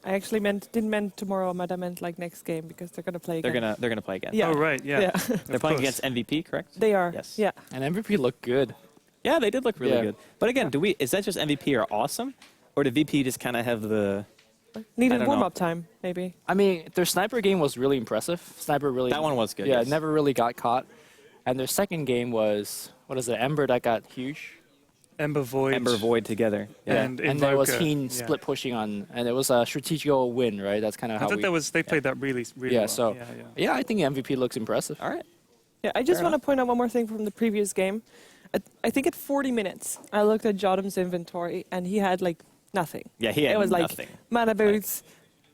I actually didn't mean tomorrow, but I meant like next game, because they're going to play again. They're gonna play again. Yeah. Oh, right, yeah. Yeah. They're playing against MVP, correct? They are. Yes. Yeah. And MVP looked good. Yeah, they did look really Yeah. good. But again, is that just MVP or awesome, or did VP just kind of have the? I Needed don't warm know. up time, maybe. I mean, their sniper game was really impressive. Sniper really. That one was good, Yeah, yes. never really got caught. And their second game was, what is it, Ember that got huge. Ember Void. Ember Void together. Yeah. And And there was Invoker. Heen Yeah. split pushing on, and it was a strategical win, right? That's kind of I how thought they played that really Yeah, well. so Yeah. I think MVP looks impressive. All right. Yeah, I just Fair want to enough. point out one more thing from the previous game. I think at 40 minutes, I looked at Jodam's inventory, and he had like nothing. Yeah, he had It was nothing. like mana boots,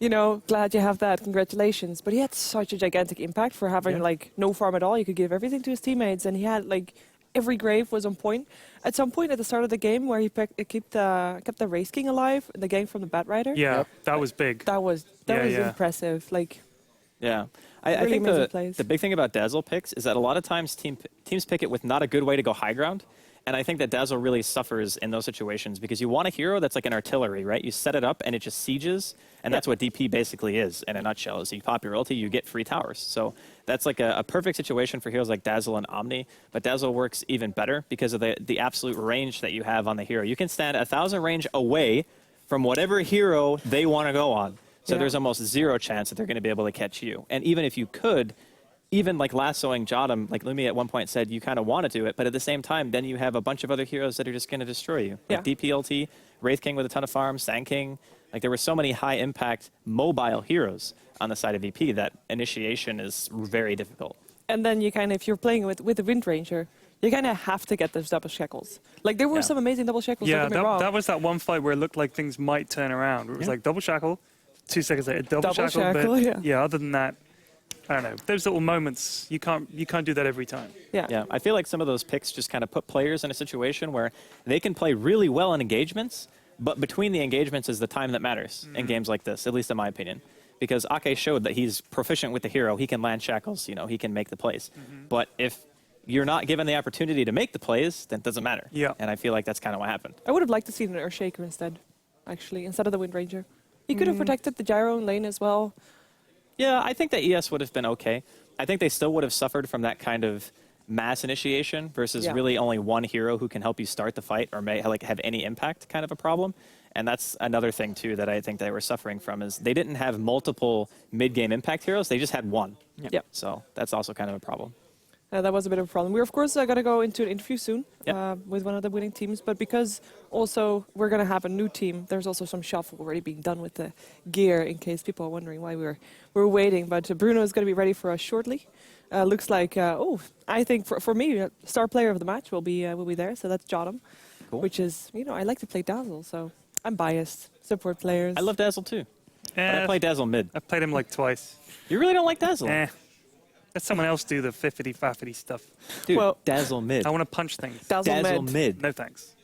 you know, glad you have that, congratulations. But he had such a gigantic impact for having Yeah. like no farm at all. You could give everything to his teammates, and he had like every grave was on point. At some point at the start of the game, where he kept the Race King alive, the gang from the Bat Rider. Yeah, Yep. that was big. That was Yeah. impressive. Like, Yeah. I Really think amazing plays. the big thing about Dazzle picks is that a lot of times teams pick it with not a good way to go high ground. And I think that Dazzle really suffers in those situations because you want a hero that's like an artillery, right? You set it up and it just sieges. And that's what DP basically is in a nutshell. Is you pop your ulti, you get free towers. So that's like a perfect situation for heroes like Dazzle and Omni. But Dazzle works even better because of the absolute range that you have on the hero. You can stand 1,000 range away from whatever hero they want to go on. So Yeah. there's almost zero chance that they're going to be able to catch you. And even if you could, even like lassoing Jodam, like Lumia at one point said, you kind of want to do it, but at the same time, then you have a bunch of other heroes that are just going to destroy you. Yeah. Like DPLT, Wraith King with a ton of farm, Sand King. Like there were so many high impact mobile heroes on the side of VP that initiation is very difficult. and then you kind of, if you're playing with the Wind Ranger, you kind of have to get those double shackles. Like there were Yeah. some amazing double shackles. Yeah, don't get me wrong. that was that one fight where it looked like things might turn around. It was like double shackle, 2 seconds later, double Double shackle. shackle, But yeah. other than that, I don't know. Those little moments, you can't do that every time. yeah. Yeah, I feel like some of those picks just kind of put players in a situation where they can play really well in engagements, but between the engagements is the time that matters in games like this, at least in my opinion. Because Ake showed that he's proficient with the hero, he can land shackles, you know, he can make the plays. But if you're not given the opportunity to make the plays, then it doesn't matter. Yeah. And I feel like that's kind of what happened. I would have liked to see an Earthshaker instead, actually, instead of the Wind Ranger. He could have protected the gyro in lane as well. Yeah, I think that ES would have been okay. I think they still would have suffered from that kind of mass initiation versus Yeah. really only one hero who can help you start the fight or may like have any impact kind of a problem. And that's another thing too that I think they were suffering from is they didn't have multiple mid-game impact heroes. They just had one. Yep. So that's also kind of a problem. That was a bit of a problem. We're, of course, going to go into an interview soon Yep. with one of the winning teams. But because also we're going to have a new team, there's also some shuffle already being done with the gear in case people are wondering why we're waiting. But Bruno is going to be ready for us shortly. Looks like, I think for me, star player of the match will be there. So that's Jodam, Cool. which is, I like to play Dazzle. So I'm biased. Support players. I love Dazzle too. But I Eh, play Dazzle mid. I played him like twice. You really don't like Dazzle? Let someone else do the fiffity-faffity stuff. Dude, Well- Dazzle mid. I want to punch things. Dazzle, mid. No thanks.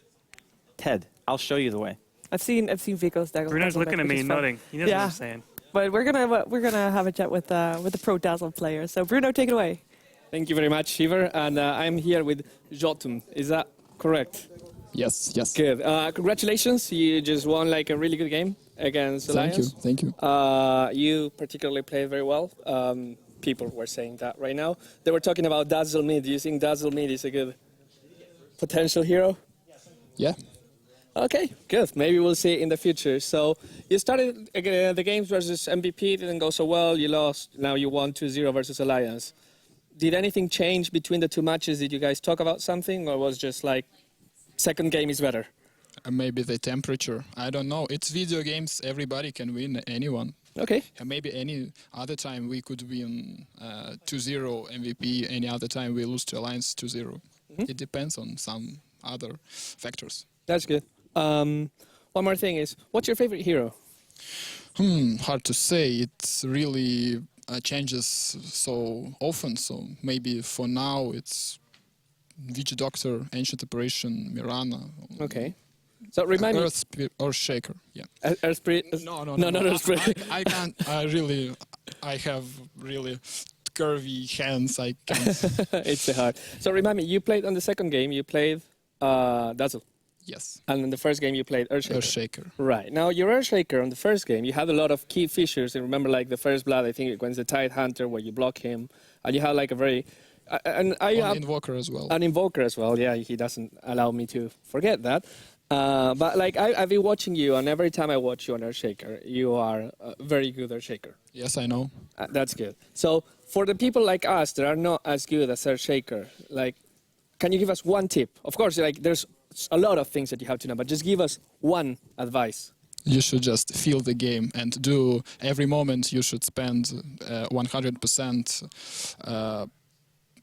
Ted, I'll show you the way. I've seen Vico's Dazzle. Bruno's Dazzle looking mid, at which me is fun. nodding. He knows what Yeah. I'm saying. But we're gonna have a chat with the pro Dazzle players. So Bruno, take it away. Thank you very much, Shiver. And I'm here with Jotun. Is that correct? Yes, yes. Good. Congratulations. You just won like a really good game against Alliance. Thank you. You particularly played very well. People were saying that right now. They were talking about Dazzle Mid. Do you think Dazzle Mid is a good potential hero? Yeah. Okay, good. Maybe we'll see it in the future. So you started the games versus MVP, didn't go so well. You lost. Now you won 2-0 versus Alliance. Did anything change between the two matches? Did you guys talk about something, or was just like second game is better? Maybe the temperature. I don't know. It's video games. Everybody can win anyone. Okay. Maybe any other time we could win 2-0 MVP. Any other time we lose to Alliance 2-0. It depends on some other factors. That's good. One more thing is, what's your favorite hero? Hard to say. It's really changes so often. So maybe for now it's Witch Doctor, Ancient Operation, Mirana. Okay. So remind me. Earth Spirit or Shaker. Yeah. Earth Spirit? No, not Earth Spirit. I can't. I have really curvy hands. I can't. It's hard. So remind me, you played on the second game. You played Dazzle. Yes. And in the first game you played Earthshaker. Earthshaker. Right. Now your Earthshaker on the first game, you had a lot of key features. I remember like the first blood, I think against the Tide Hunter where you block him. And you had like a very... Invoker as well. An Invoker as well, yeah. He doesn't allow me to forget that. But like I've been watching you, and every time I watch you on Earthshaker, you are a very good Earthshaker. Yes, I know. That's good. So for the people like us that are not as good as Earthshaker, like, can you give us one tip? Of course, like there's a lot of things that you have to know, but just give us one advice. You should just feel the game and do every moment. You should spend 100%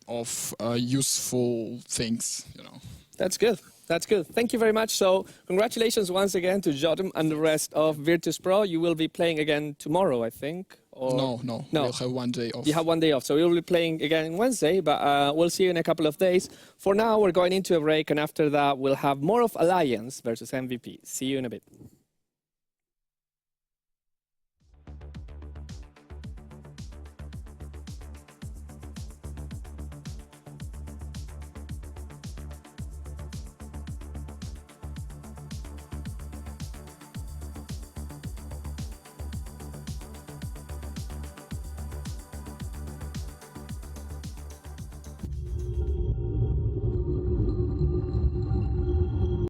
of useful things. You know. That's good. That's good. Thank you very much. So congratulations once again to Jotum and the rest of virtus.pro. You will be playing again tomorrow, I think. Or... No. We'll have 1 day off. You have 1 day off, so we will be playing again Wednesday, but we'll see you in a couple of days. For now, we're going into a break, and after that, we'll have more of Alliance versus MVP. See you in a bit.